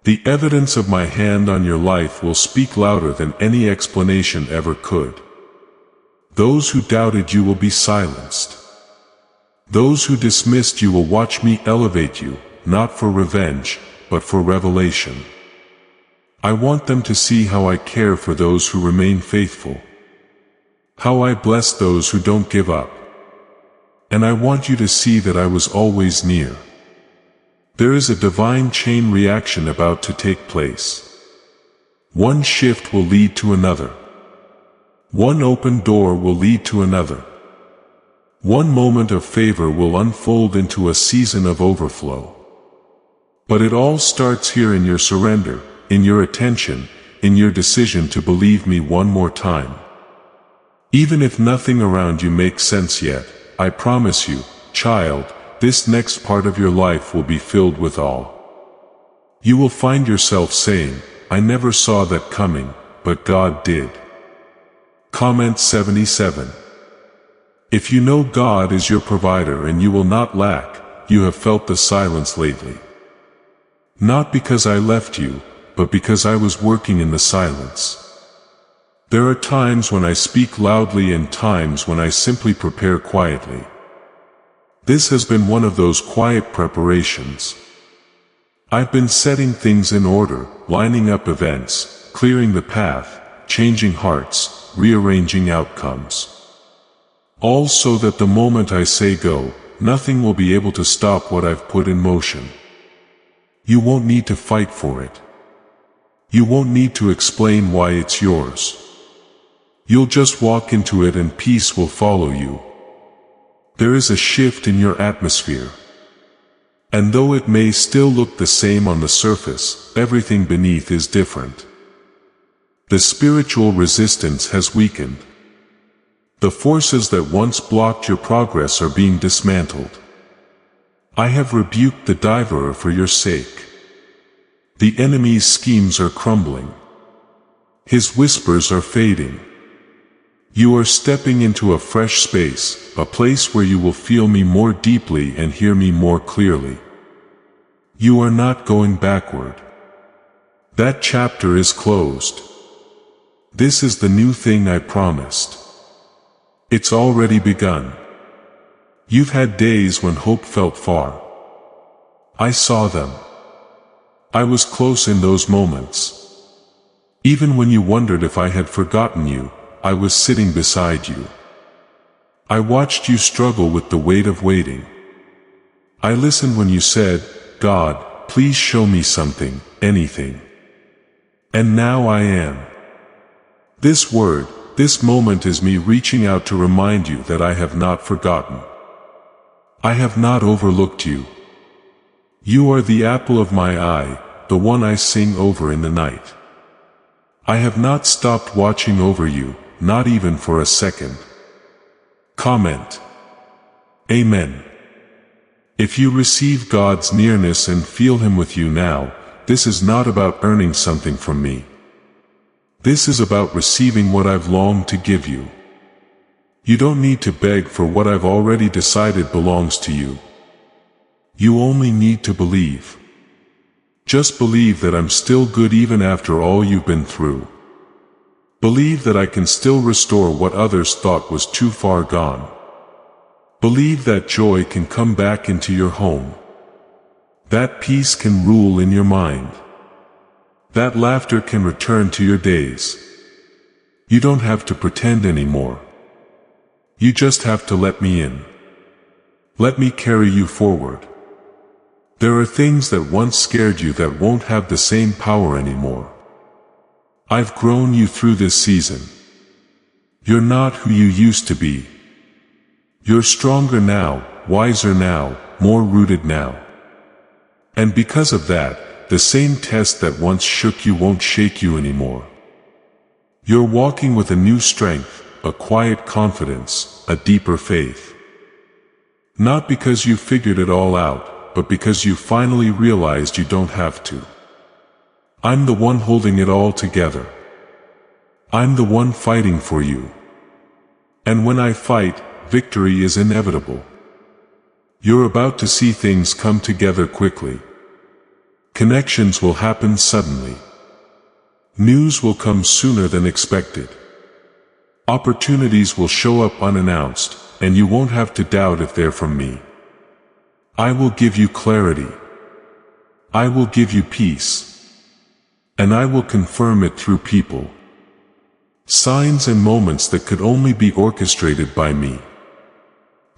The evidence of my hand on your life will speak louder than any explanation ever could. Those who doubted you will be silenced. Those who dismissed you will watch me elevate you, not for revenge, but for revelation. I want them to see how I care for those who remain faithful. How I bless those who don't give up. And I want you to see that I was always near. There is a divine chain reaction about to take place. One shift will lead to another. One open door will lead to another. One moment of favor will unfold into a season of overflow. But it all starts here in your surrender, in your attention, in your decision to believe me one more time. Even if nothing around you makes sense yet, I promise you, child, this next part of your life will be filled with awe. You will find yourself saying, I never saw that coming, but God did. Comment 77. If you know God is your provider and you will not lack, you have felt the silence lately. Not because I left you, but because I was working in the silence. There are times when I speak loudly and times when I simply prepare quietly. This has been one of those quiet preparations. I've been setting things in order, lining up events, clearing the path, changing hearts, rearranging outcomes. All so that the moment I say go, nothing will be able to stop what I've put in motion. You won't need to fight for it. You won't need to explain why it's yours. You'll just walk into it and peace will follow you. There is a shift in your atmosphere. And though it may still look the same on the surface, everything beneath is different. The spiritual resistance has weakened. The forces that once blocked your progress are being dismantled. I have rebuked the devourer for your sake. The enemy's schemes are crumbling. His whispers are fading. You are stepping into a fresh space, a place where you will feel me more deeply and hear me more clearly. You are not going backward. That chapter is closed. This is the new thing I promised. It's already begun. You've had days when hope felt far. I saw them. I was close in those moments. Even when you wondered if I had forgotten you, I was sitting beside you. I watched you struggle with the weight of waiting. I listened when you said, God, please show me something, anything. And now I am. This word, this moment is me reaching out to remind you that I have not forgotten. I have not overlooked you. You are the apple of my eye, the one I sing over in the night. I have not stopped watching over you, not even for a second. Comment. Amen. If you receive God's nearness and feel Him with you now, this is not about earning something from me. This is about receiving what I've longed to give you. You don't need to beg for what I've already decided belongs to you. You only need to believe. Just believe that I'm still good even after all you've been through. Believe that I can still restore what others thought was too far gone. Believe that joy can come back into your home. That peace can rule in your mind. That laughter can return to your days. You don't have to pretend anymore. You just have to let me in. Let me carry you forward. There are things that once scared you that won't have the same power anymore. I've grown you through this season. You're not who you used to be. You're stronger now, wiser now, more rooted now. And because of that, the same test that once shook you won't shake you anymore. You're walking with a new strength, a quiet confidence, a deeper faith. Not because you figured it all out, but because you finally realized you don't have to. I'm the one holding it all together. I'm the one fighting for you. And when I fight, victory is inevitable. You're about to see things come together quickly. Connections will happen suddenly. News will come sooner than expected. Opportunities will show up unannounced, and you won't have to doubt if they're from me. I will give you clarity. I will give you peace. And I will confirm it through people. Signs and moments that could only be orchestrated by me.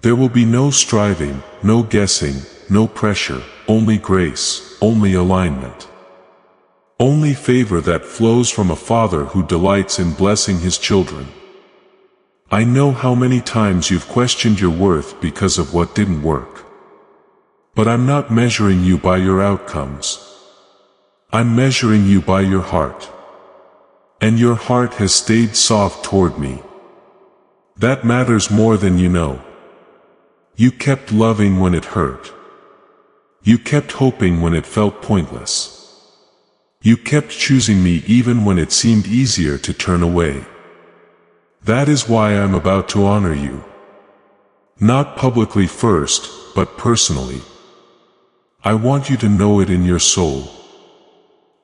There will be no striving, no guessing, no pressure, only grace, only alignment. Only favor that flows from a Father who delights in blessing His children. I know how many times you've questioned your worth because of what didn't work. But I'm not measuring you by your outcomes. I'm measuring you by your heart. And your heart has stayed soft toward me. That matters more than you know. You kept loving when it hurt. You kept hoping when it felt pointless. You kept choosing me even when it seemed easier to turn away. That is why I'm about to honor you. Not publicly first, but personally. I want you to know it in your soul,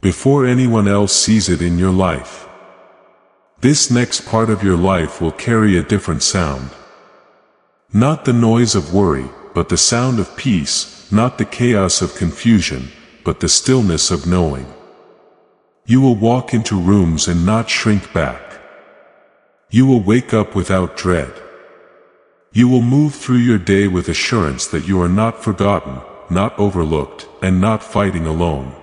before anyone else sees it in your life. This next part of your life will carry a different sound. Not the noise of worry, but the sound of peace, not the chaos of confusion, but the stillness of knowing. You will walk into rooms and not shrink back. You will wake up without dread. You will move through your day with assurance that you are not forgotten, not overlooked, and not fighting alone.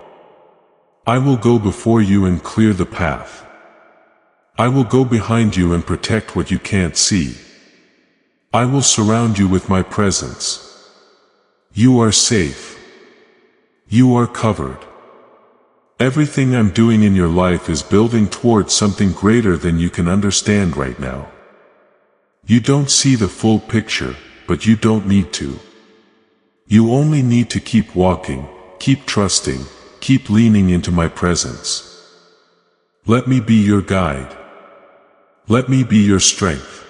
I will go before you and clear the path. I will go behind you and protect what you can't see. I will surround you with my presence. You are safe. You are covered. Everything I'm doing in your life is building towards something greater than you can understand right now. You don't see the full picture, but you don't need to. You only need to keep walking, keep trusting, keep leaning into my presence. Let me be your guide. Let me be your strength.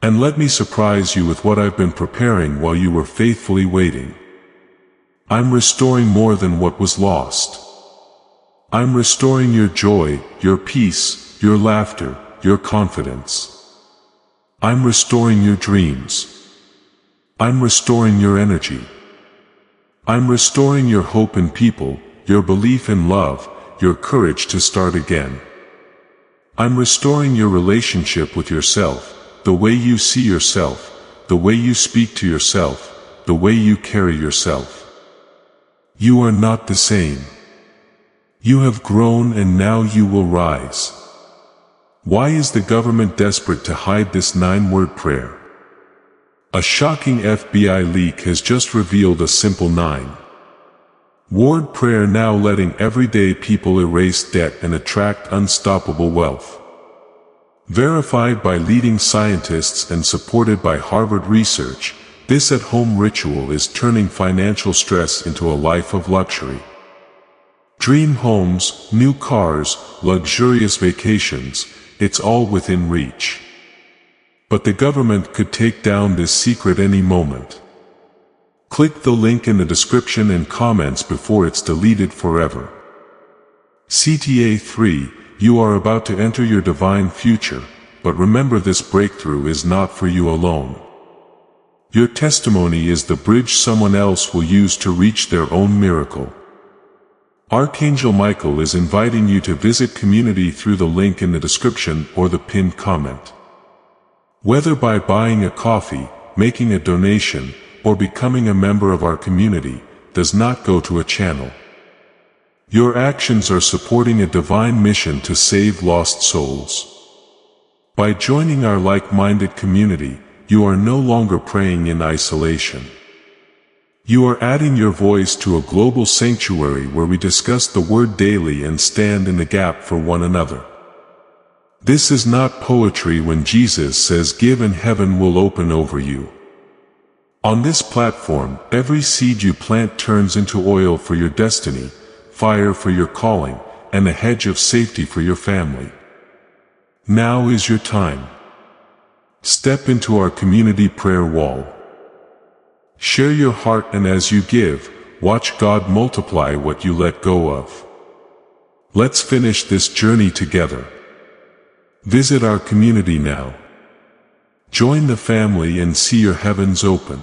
And let me surprise you with what I've been preparing while you were faithfully waiting. I'm restoring more than what was lost. I'm restoring your joy, your peace, your laughter, your confidence. I'm restoring your dreams. I'm restoring your energy. I'm restoring your hope in people, your belief in love, your courage to start again. I'm restoring your relationship with yourself, the way you see yourself, the way you speak to yourself, the way you carry yourself. You are not the same. You have grown and now you will rise. Why is the government desperate to hide this 9-word prayer? A shocking FBI leak has just revealed a simple 9-word prayer now letting everyday people erase debt and attract unstoppable wealth. Verified by leading scientists and supported by Harvard research, this at-home ritual is turning financial stress into a life of luxury. Dream homes, new cars, luxurious vacations, it's all within reach. But the government could take down this secret any moment. Click the link in the description and comments before it's deleted forever. CTA 3, you are about to enter your divine future, but remember this breakthrough is not for you alone. Your testimony is the bridge someone else will use to reach their own miracle. Archangel Michael is inviting you to visit community through the link in the description or the pinned comment. Whether by buying a coffee, making a donation, or becoming a member of our community, does not go to a channel. Your actions are supporting a divine mission to save lost souls. By joining our like-minded community, you are no longer praying in isolation. You are adding your voice to a global sanctuary where we discuss the Word daily and stand in the gap for one another. This is not poetry when Jesus says give and heaven will open over you. On this platform, every seed you plant turns into oil for your destiny, fire for your calling, and a hedge of safety for your family. Now is your time. Step into our community prayer wall. Share your heart, and as you give, watch God multiply what you let go of. Let's finish this journey together. Visit our community now. Join the family and see your heavens open.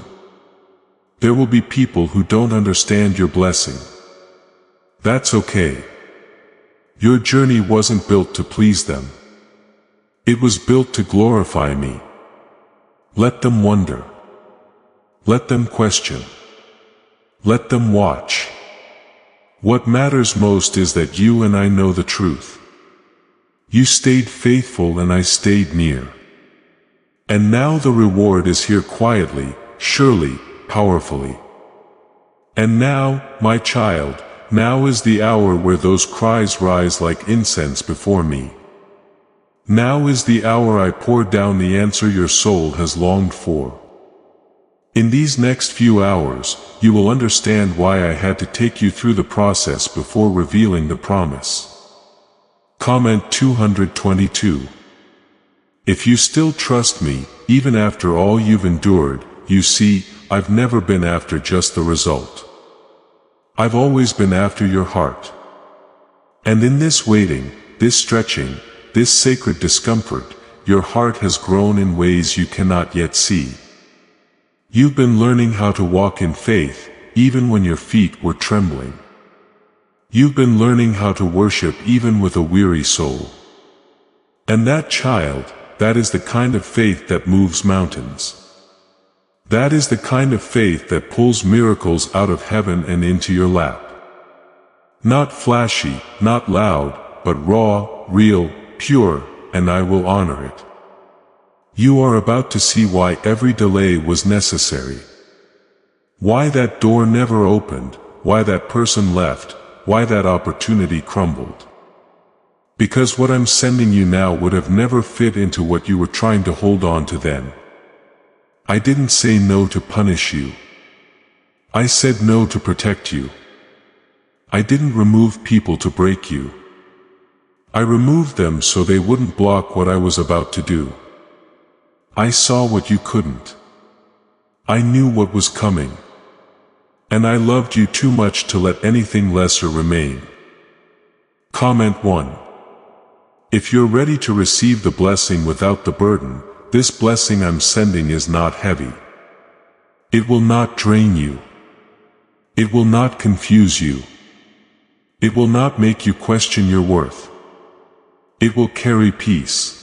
There will be people who don't understand your blessing. That's okay. Your journey wasn't built to please them. It was built to glorify me. Let them wonder. Let them question. Let them watch. What matters most is that you and I know the truth. You stayed faithful and I stayed near. And now the reward is here quietly, surely, powerfully. And now, my child, now is the hour where those cries rise like incense before me. Now is the hour I pour down the answer your soul has longed for. In these next few hours, you will understand why I had to take you through the process before revealing the promise. Comment 222. If you still trust me, even after all you've endured, you see, I've never been after just the result. I've always been after your heart. And in this waiting, this stretching, this sacred discomfort, your heart has grown in ways you cannot yet see. You've been learning how to walk in faith, even when your feet were trembling. You've been learning how to worship even with a weary soul. And that, child, that is the kind of faith that moves mountains. That is the kind of faith that pulls miracles out of heaven and into your lap. Not flashy, not loud, but raw, real, pure, and I will honor it. You are about to see why every delay was necessary. Why that door never opened, why that person left, why that opportunity crumbled. Because what I'm sending you now would have never fit into what you were trying to hold on to then. I didn't say no to punish you. I said no to protect you. I didn't remove people to break you. I removed them so they wouldn't block what I was about to do. I saw what you couldn't. I knew what was coming. And I loved you too much to let anything lesser remain. Comment 1. If you're ready to receive the blessing without the burden, this blessing I'm sending is not heavy. It will not drain you. It will not confuse you. It will not make you question your worth. It will carry peace.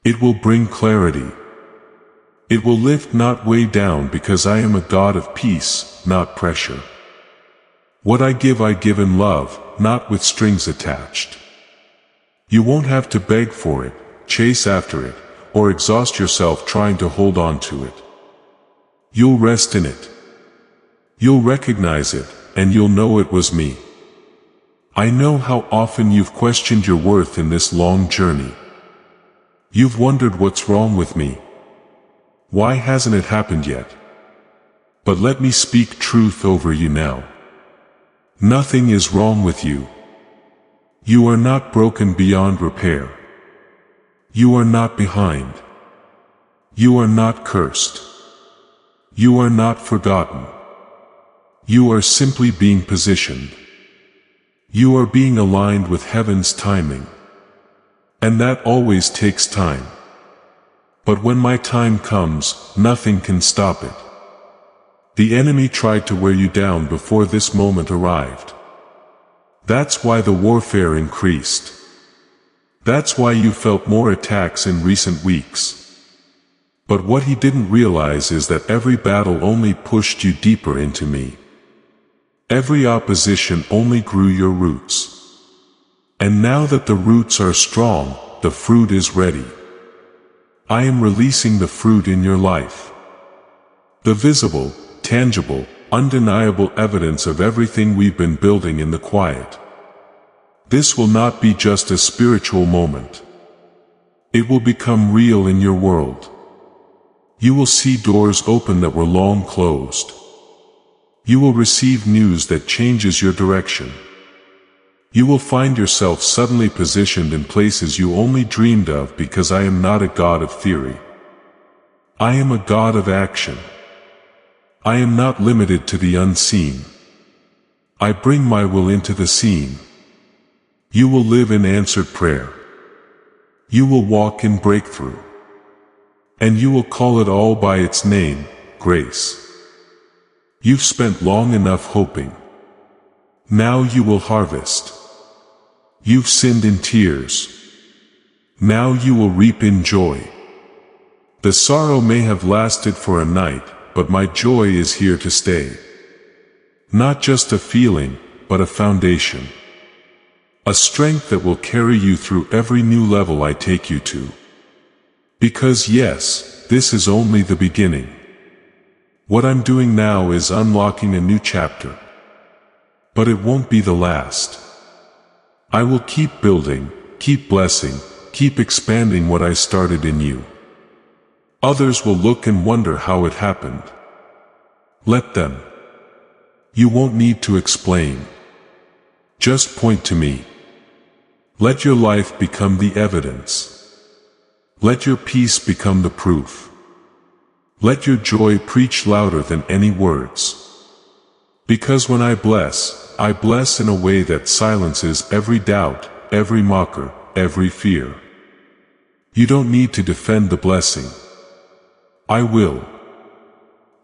It will bring clarity. It will lift, not weigh down, because I am a God of peace, not pressure. What I give in love, not with strings attached. You won't have to beg for it, chase after it, or exhaust yourself trying to hold on to it. You'll rest in it. You'll recognize it, and you'll know it was me. I know how often you've questioned your worth in this long journey. You've wondered what's wrong with me. Why hasn't it happened yet? But let me speak truth over you now. Nothing is wrong with you. You are not broken beyond repair. You are not behind. You are not cursed. You are not forgotten. You are simply being positioned. You are being aligned with heaven's timing. And that always takes time. But when my time comes, nothing can stop it. The enemy tried to wear you down before this moment arrived. That's why the warfare increased. That's why you felt more attacks in recent weeks. But what he didn't realize is that every battle only pushed you deeper into me. Every opposition only grew your roots. And now that the roots are strong, the fruit is ready. I am releasing the fruit in your life. The visible, tangible, undeniable evidence of everything we've been building in the quiet. This will not be just a spiritual moment. It will become real in your world. You will see doors open that were long closed. You will receive news that changes your direction. You will find yourself suddenly positioned in places you only dreamed of, because I am not a God of theory. I am a God of action. I am not limited to the unseen. I bring my will into the seen. You will live in answered prayer. You will walk in breakthrough. And you will call it all by its name, grace. You've spent long enough hoping. Now you will harvest. You've sinned in tears. Now you will reap in joy. The sorrow may have lasted for a night, but my joy is here to stay. Not just a feeling, but a foundation. A strength that will carry you through every new level I take you to. Because yes, this is only the beginning. What I'm doing now is unlocking a new chapter. But it won't be the last. I will keep building, keep blessing, keep expanding what I started in you. Others will look and wonder how it happened. Let them. You won't need to explain. Just point to me. Let your life become the evidence. Let your peace become the proof. Let your joy preach louder than any words. Because when I bless in a way that silences every doubt, every mocker, every fear. You don't need to defend the blessing. I will.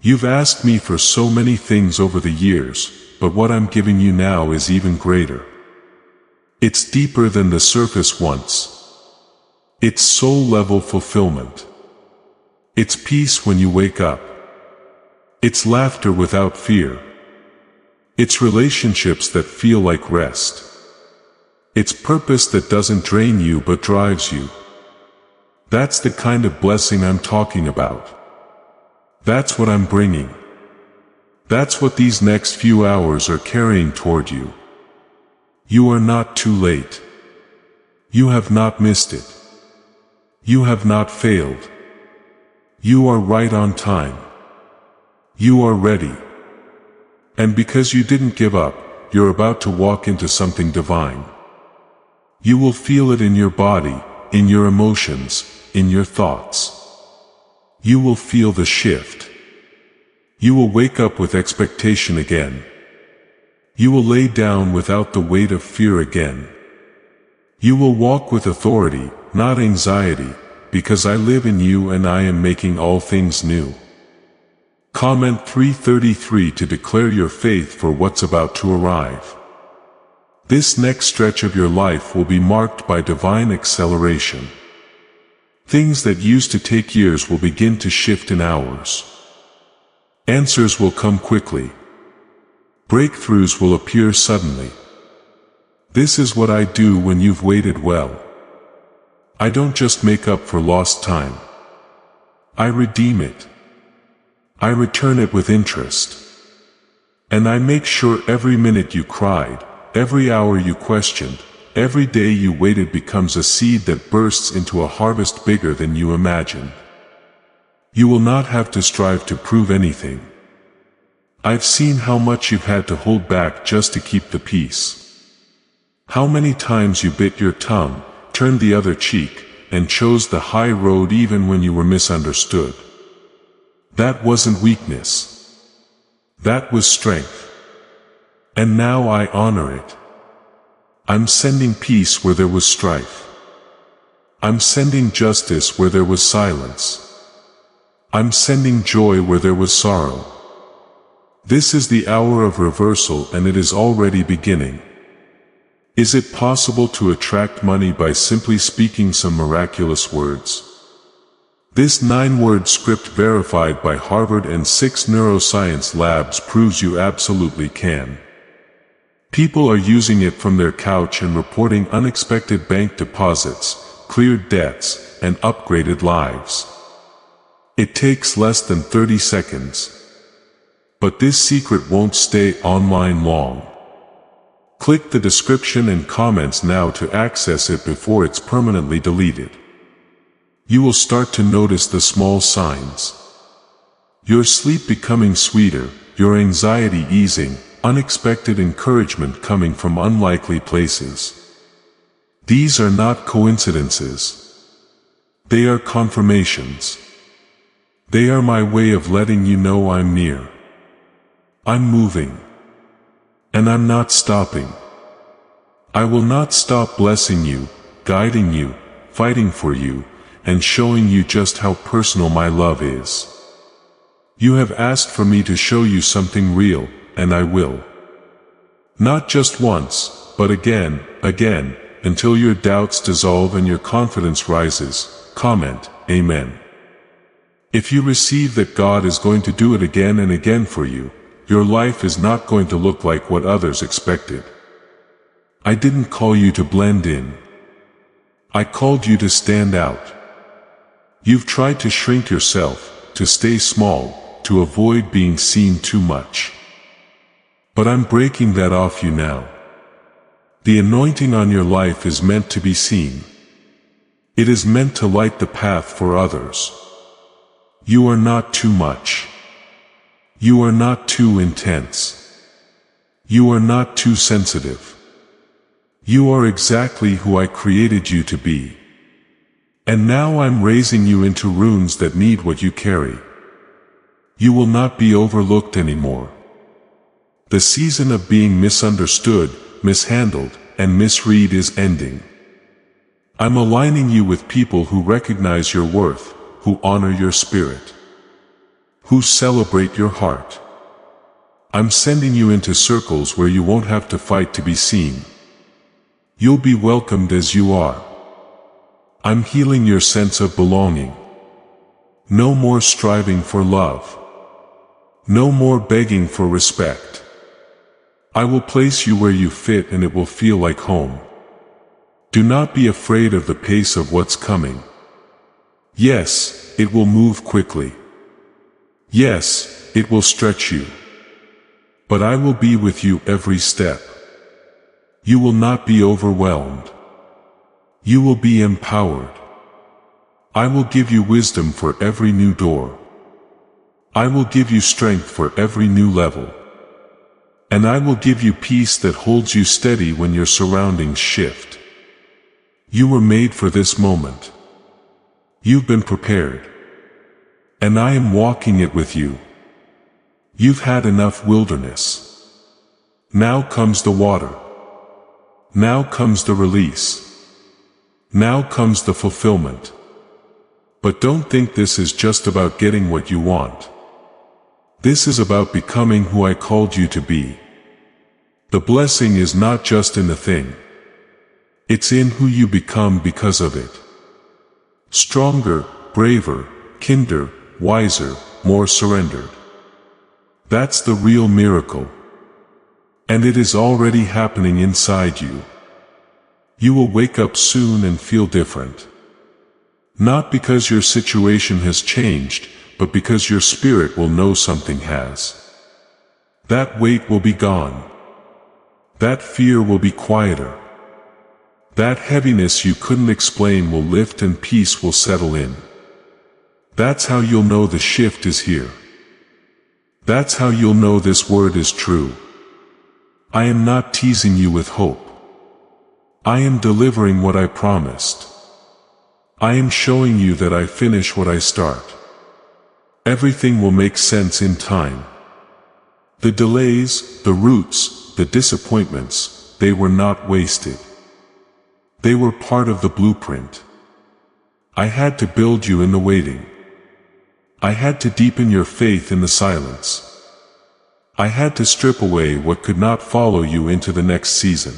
You've asked me for so many things over the years, but what I'm giving you now is even greater. It's deeper than the surface once. It's soul-level fulfillment. It's peace when you wake up. It's laughter without fear. It's relationships that feel like rest. It's purpose that doesn't drain you but drives you. That's the kind of blessing I'm talking about. That's what I'm bringing. That's what these next few hours are carrying toward you. You are not too late. You have not missed it. You have not failed. You are right on time. You are ready. And because you didn't give up, you're about to walk into something divine. You will feel it in your body, in your emotions, in your thoughts. You will feel the shift. You will wake up with expectation again. You will lay down without the weight of fear again. You will walk with authority, not anxiety, because I live in you and I am making all things new. Comment 333 to declare your faith for what's about to arrive. This next stretch of your life will be marked by divine acceleration. Things that used to take years will begin to shift in hours. Answers will come quickly. Breakthroughs will appear suddenly. This is what I do when you've waited well. I don't just make up for lost time. I redeem it. I return it with interest. And I make sure every minute you cried, every hour you questioned, every day you waited becomes a seed that bursts into a harvest bigger than you imagined. You will not have to strive to prove anything. I've seen how much you've had to hold back just to keep the peace. How many times you bit your tongue, turned the other cheek, and chose the high road even when you were misunderstood. That wasn't weakness. That was strength. And now I honor it. I'm sending peace where there was strife. I'm sending justice where there was silence. I'm sending joy where there was sorrow. This is the hour of reversal and it is already beginning. Is it possible to attract money by simply speaking some miraculous words? This 9-word script verified by Harvard and 6 neuroscience labs proves you absolutely can. People are using it from their couch and reporting unexpected bank deposits, cleared debts, and upgraded lives. It takes less than 30 seconds. But this secret won't stay online long. Click the description and comments now to access it before it's permanently deleted. You will start to notice the small signs. Your sleep becoming sweeter, your anxiety easing, unexpected encouragement coming from unlikely places. These are not coincidences. They are confirmations. They are my way of letting you know I'm near. I'm moving. And I'm not stopping. I will not stop blessing you, guiding you, fighting for you, and showing you just how personal my love is. You have asked for me to show you something real, and I will. Not just once, but again, until your doubts dissolve and your confidence rises. Comment, Amen. If you receive that God is going to do it again and again for you, your life is not going to look like what others expected. I didn't call you to blend in. I called you to stand out. You've tried to shrink yourself, to stay small, to avoid being seen too much. But I'm breaking that off you now. The anointing on your life is meant to be seen. It is meant to light the path for others. You are not too much. You are not too intense. You are not too sensitive. You are exactly who I created you to be. And now I'm raising you into runes that need what you carry. You will not be overlooked anymore. The season of being misunderstood, mishandled, and misread is ending. I'm aligning you with people who recognize your worth, who honor your spirit, who celebrate your heart. I'm sending you into circles where you won't have to fight to be seen. You'll be welcomed as you are. I'm healing your sense of belonging. No more striving for love. No more begging for respect. I will place you where you fit and it will feel like home. Do not be afraid of the pace of what's coming. Yes, it will move quickly. Yes, it will stretch you. But I will be with you every step. You will not be overwhelmed. You will be empowered. I will give you wisdom for every new door. I will give you strength for every new level. And I will give you peace that holds you steady when your surroundings shift. You were made for this moment. You've been prepared. And I am walking it with you. You've had enough wilderness. Now comes the water. Now comes the release. Now comes the fulfillment. But don't think this is just about getting what you want. This is about becoming who I called you to be. The blessing is not just in the thing. It's in who you become because of it. Stronger, braver, kinder, wiser, more surrendered. That's the real miracle. And it is already happening inside you. You will wake up soon and feel different. Not because your situation has changed, but because your spirit will know something has. That weight will be gone. That fear will be quieter. That heaviness you couldn't explain will lift and peace will settle in. That's how you'll know the shift is here. That's how you'll know this word is true. I am not teasing you with hope. I am delivering what I promised. I am showing you that I finish what I start. Everything will make sense in time. The delays, the roots, the disappointments, they were not wasted. They were part of the blueprint. I had to build you in the waiting. I had to deepen your faith in the silence. I had to strip away what could not follow you into the next season.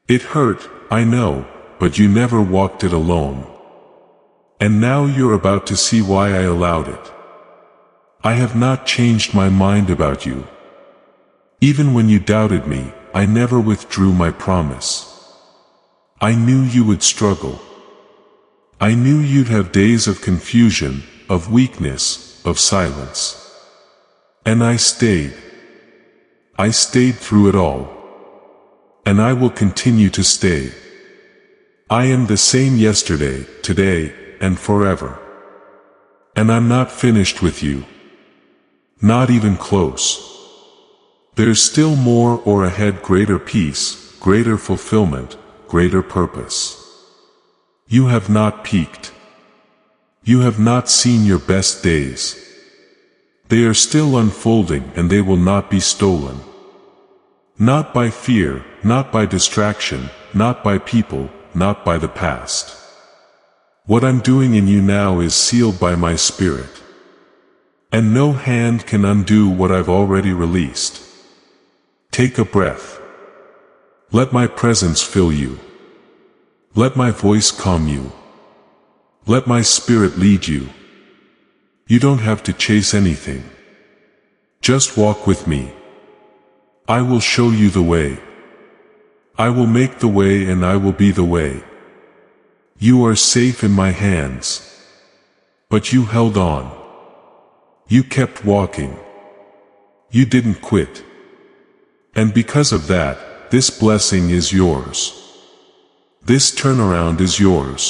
It hurt, I know, but you never walked it alone. And now you're about to see why I allowed it. I have not changed my mind about you. Even when you doubted me, I never withdrew my promise. I knew you would struggle. I knew you'd have days of confusion, of weakness, of silence. And I stayed. I stayed through it all. And I will continue to stay. I am the same yesterday, today, and forever. And I'm not finished with you. Not even close. There's still more or ahead, greater peace, greater fulfillment, greater purpose. You have not peaked. You have not seen your best days. They are still unfolding and they will not be stolen. Not by fear, not by distraction, not by people, not by the past. What I'm doing in you now is sealed by my spirit. And no hand can undo what I've already released. Take a breath. Let my presence fill you. Let my voice calm you. Let my spirit lead you. You don't have to chase anything. Just walk with me. I will show you the way. I will make the way and I will be the way. You are safe in my hands. But you held on. You kept walking. You didn't quit. And because of that, this blessing is yours. This turnaround is yours.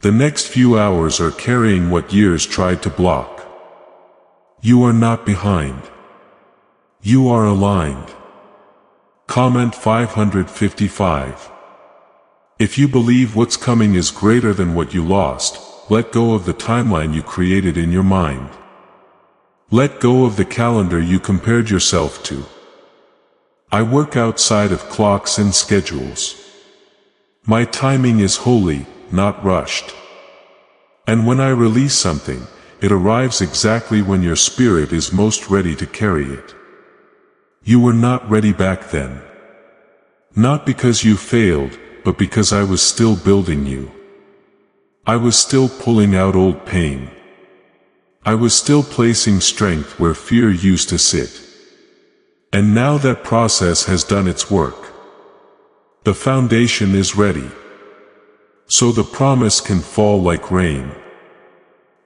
The next few hours are carrying what years tried to block. You are not behind. You are aligned. Comment 555. If you believe what's coming is greater than what you lost, let go of the timeline you created in your mind. Let go of the calendar you compared yourself to. I work outside of clocks and schedules. My timing is holy, not rushed. And when I release something, it arrives exactly when your spirit is most ready to carry it. You were not ready back then. Not because you failed, but because I was still building you. I was still pulling out old pain. I was still placing strength where fear used to sit. And now that process has done its work. The foundation is ready. So the promise can fall like rain.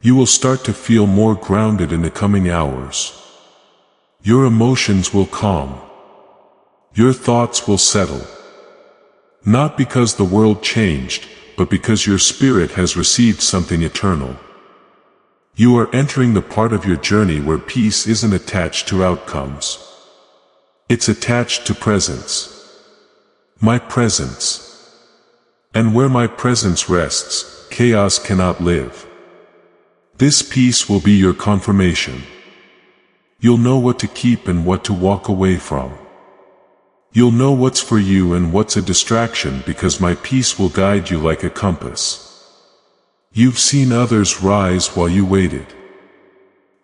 You will start to feel more grounded in the coming hours. Your emotions will calm. Your thoughts will settle. Not because the world changed, but because your spirit has received something eternal. You are entering the part of your journey where peace isn't attached to outcomes. It's attached to presence. My presence. And where my presence rests, chaos cannot live. This peace will be your confirmation. You'll know what to keep and what to walk away from. You'll know what's for you and what's a distraction because my peace will guide you like a compass. You've seen others rise while you waited.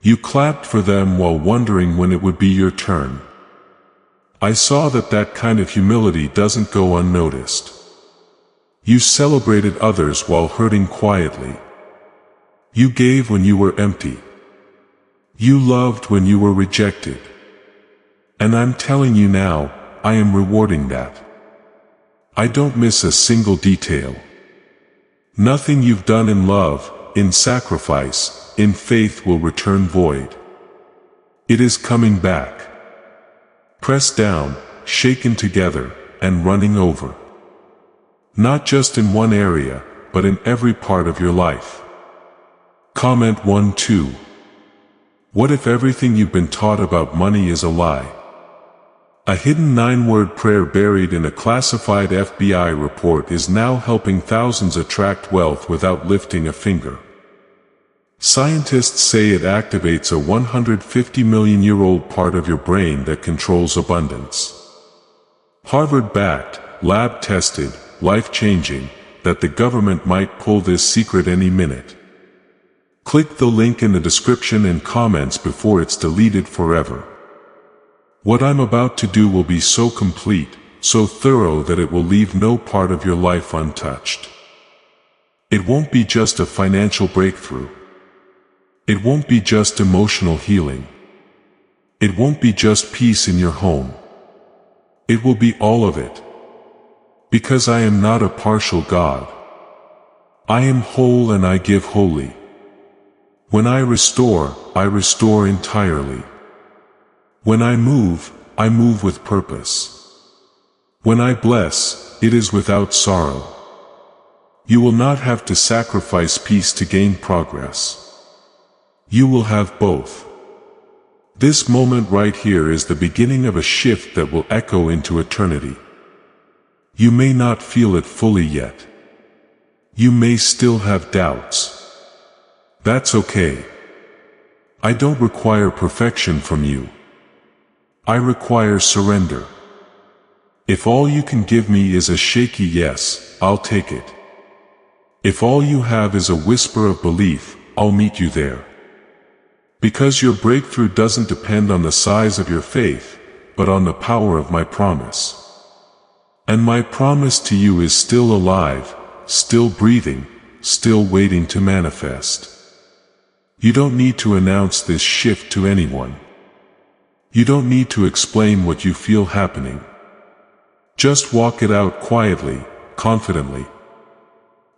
You clapped for them while wondering when it would be your turn. I saw that kind of humility doesn't go unnoticed. You celebrated others while hurting quietly. You gave when you were empty. You loved when you were rejected. And I'm telling you now, I am rewarding that. I don't miss a single detail. Nothing you've done in love, in sacrifice, in faith will return void. It is coming back. Pressed down, shaken together, and running over. Not just in one area, but in every part of your life. Comment 1-2. What if everything you've been taught about money is a lie? A hidden 9-word prayer buried in a classified FBI report is now helping thousands attract wealth without lifting a finger. Scientists say it activates a 150-million-year-old part of your brain that controls abundance. Harvard-backed, lab-tested, life-changing, that the government might pull this secret any minute. Click the link in the description and comments before it's deleted forever. What I'm about to do will be so complete, so thorough that it will leave no part of your life untouched. It won't be just a financial breakthrough. It won't be just emotional healing. It won't be just peace in your home. It will be all of it. Because I am not a partial God. I am whole and I give wholly. When I restore entirely. When I move with purpose. When I bless, it is without sorrow. You will not have to sacrifice peace to gain progress. You will have both. This moment right here is the beginning of a shift that will echo into eternity. You may not feel it fully yet. You may still have doubts. That's okay. I don't require perfection from you. I require surrender. If all you can give me is a shaky yes, I'll take it. If all you have is a whisper of belief, I'll meet you there. Because your breakthrough doesn't depend on the size of your faith, but on the power of my promise. And my promise to you is still alive, still breathing, still waiting to manifest. You don't need to announce this shift to anyone. You don't need to explain what you feel happening. Just walk it out quietly, confidently.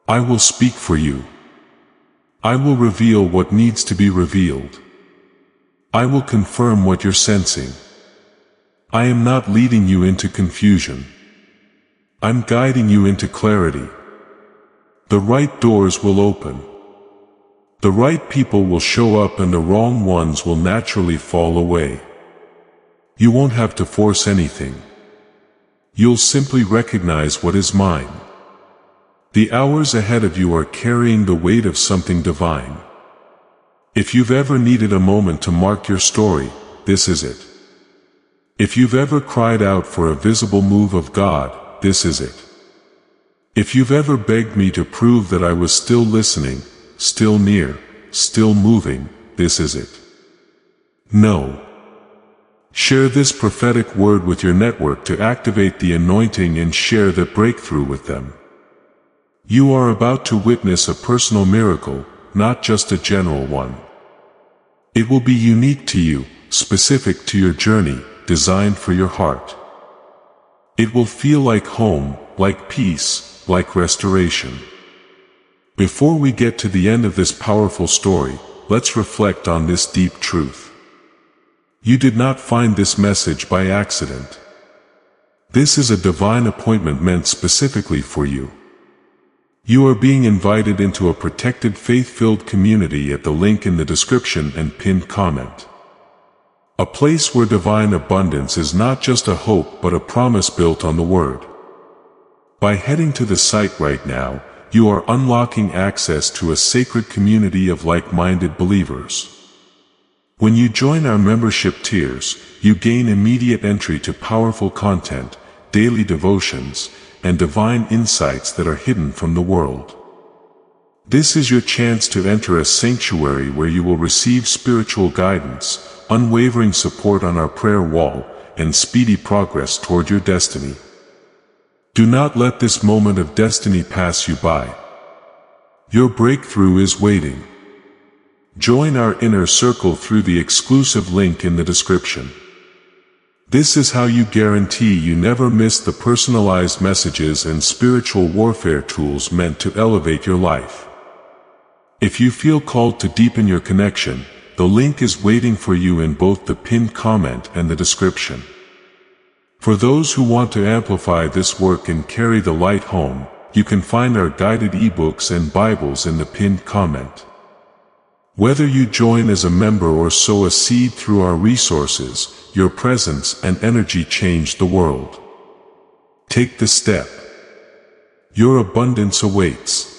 I will speak for you. I will reveal what needs to be revealed. I will confirm what you're sensing. I am not leading you into confusion. I'm guiding you into clarity. The right doors will open. The right people will show up and the wrong ones will naturally fall away. You won't have to force anything. You'll simply recognize what is mine. The hours ahead of you are carrying the weight of something divine. If you've ever needed a moment to mark your story, this is it. If you've ever cried out for a visible move of God, this is it. If you've ever begged me to prove that I was still listening, still near, still moving, this is it. No. Share this prophetic word with your network to activate the anointing and share the breakthrough with them. You are about to witness a personal miracle, not just a general one. It will be unique to you, specific to your journey, designed for your heart. It will feel like home, like peace, like restoration. Before we get to the end of this powerful story, let's reflect on this deep truth. You did not find this message by accident. This is a divine appointment meant specifically for you. You are being invited into a protected faith-filled community at the link in the description and pinned comment. A place where divine abundance is not just a hope but a promise built on the Word. By heading to the site right now, you are unlocking access to a sacred community of like-minded believers. When you join our membership tiers, you gain immediate entry to powerful content, daily devotions, and divine insights that are hidden from the world. This is your chance to enter a sanctuary where you will receive spiritual guidance, unwavering support on our prayer wall, and speedy progress toward your destiny. Do not let this moment of destiny pass you by. Your breakthrough is waiting. Join our inner circle through the exclusive link in the description. This is how you guarantee you never miss the personalized messages and spiritual warfare tools meant to elevate your life. If you feel called to deepen your connection, the link is waiting for you in both the pinned comment and the description. For those who want to amplify this work and carry the light home, you can find our guided ebooks and Bibles in the pinned comment. Whether you join as a member or sow a seed through our resources, your presence and energy change the world. Take the step. Your abundance awaits.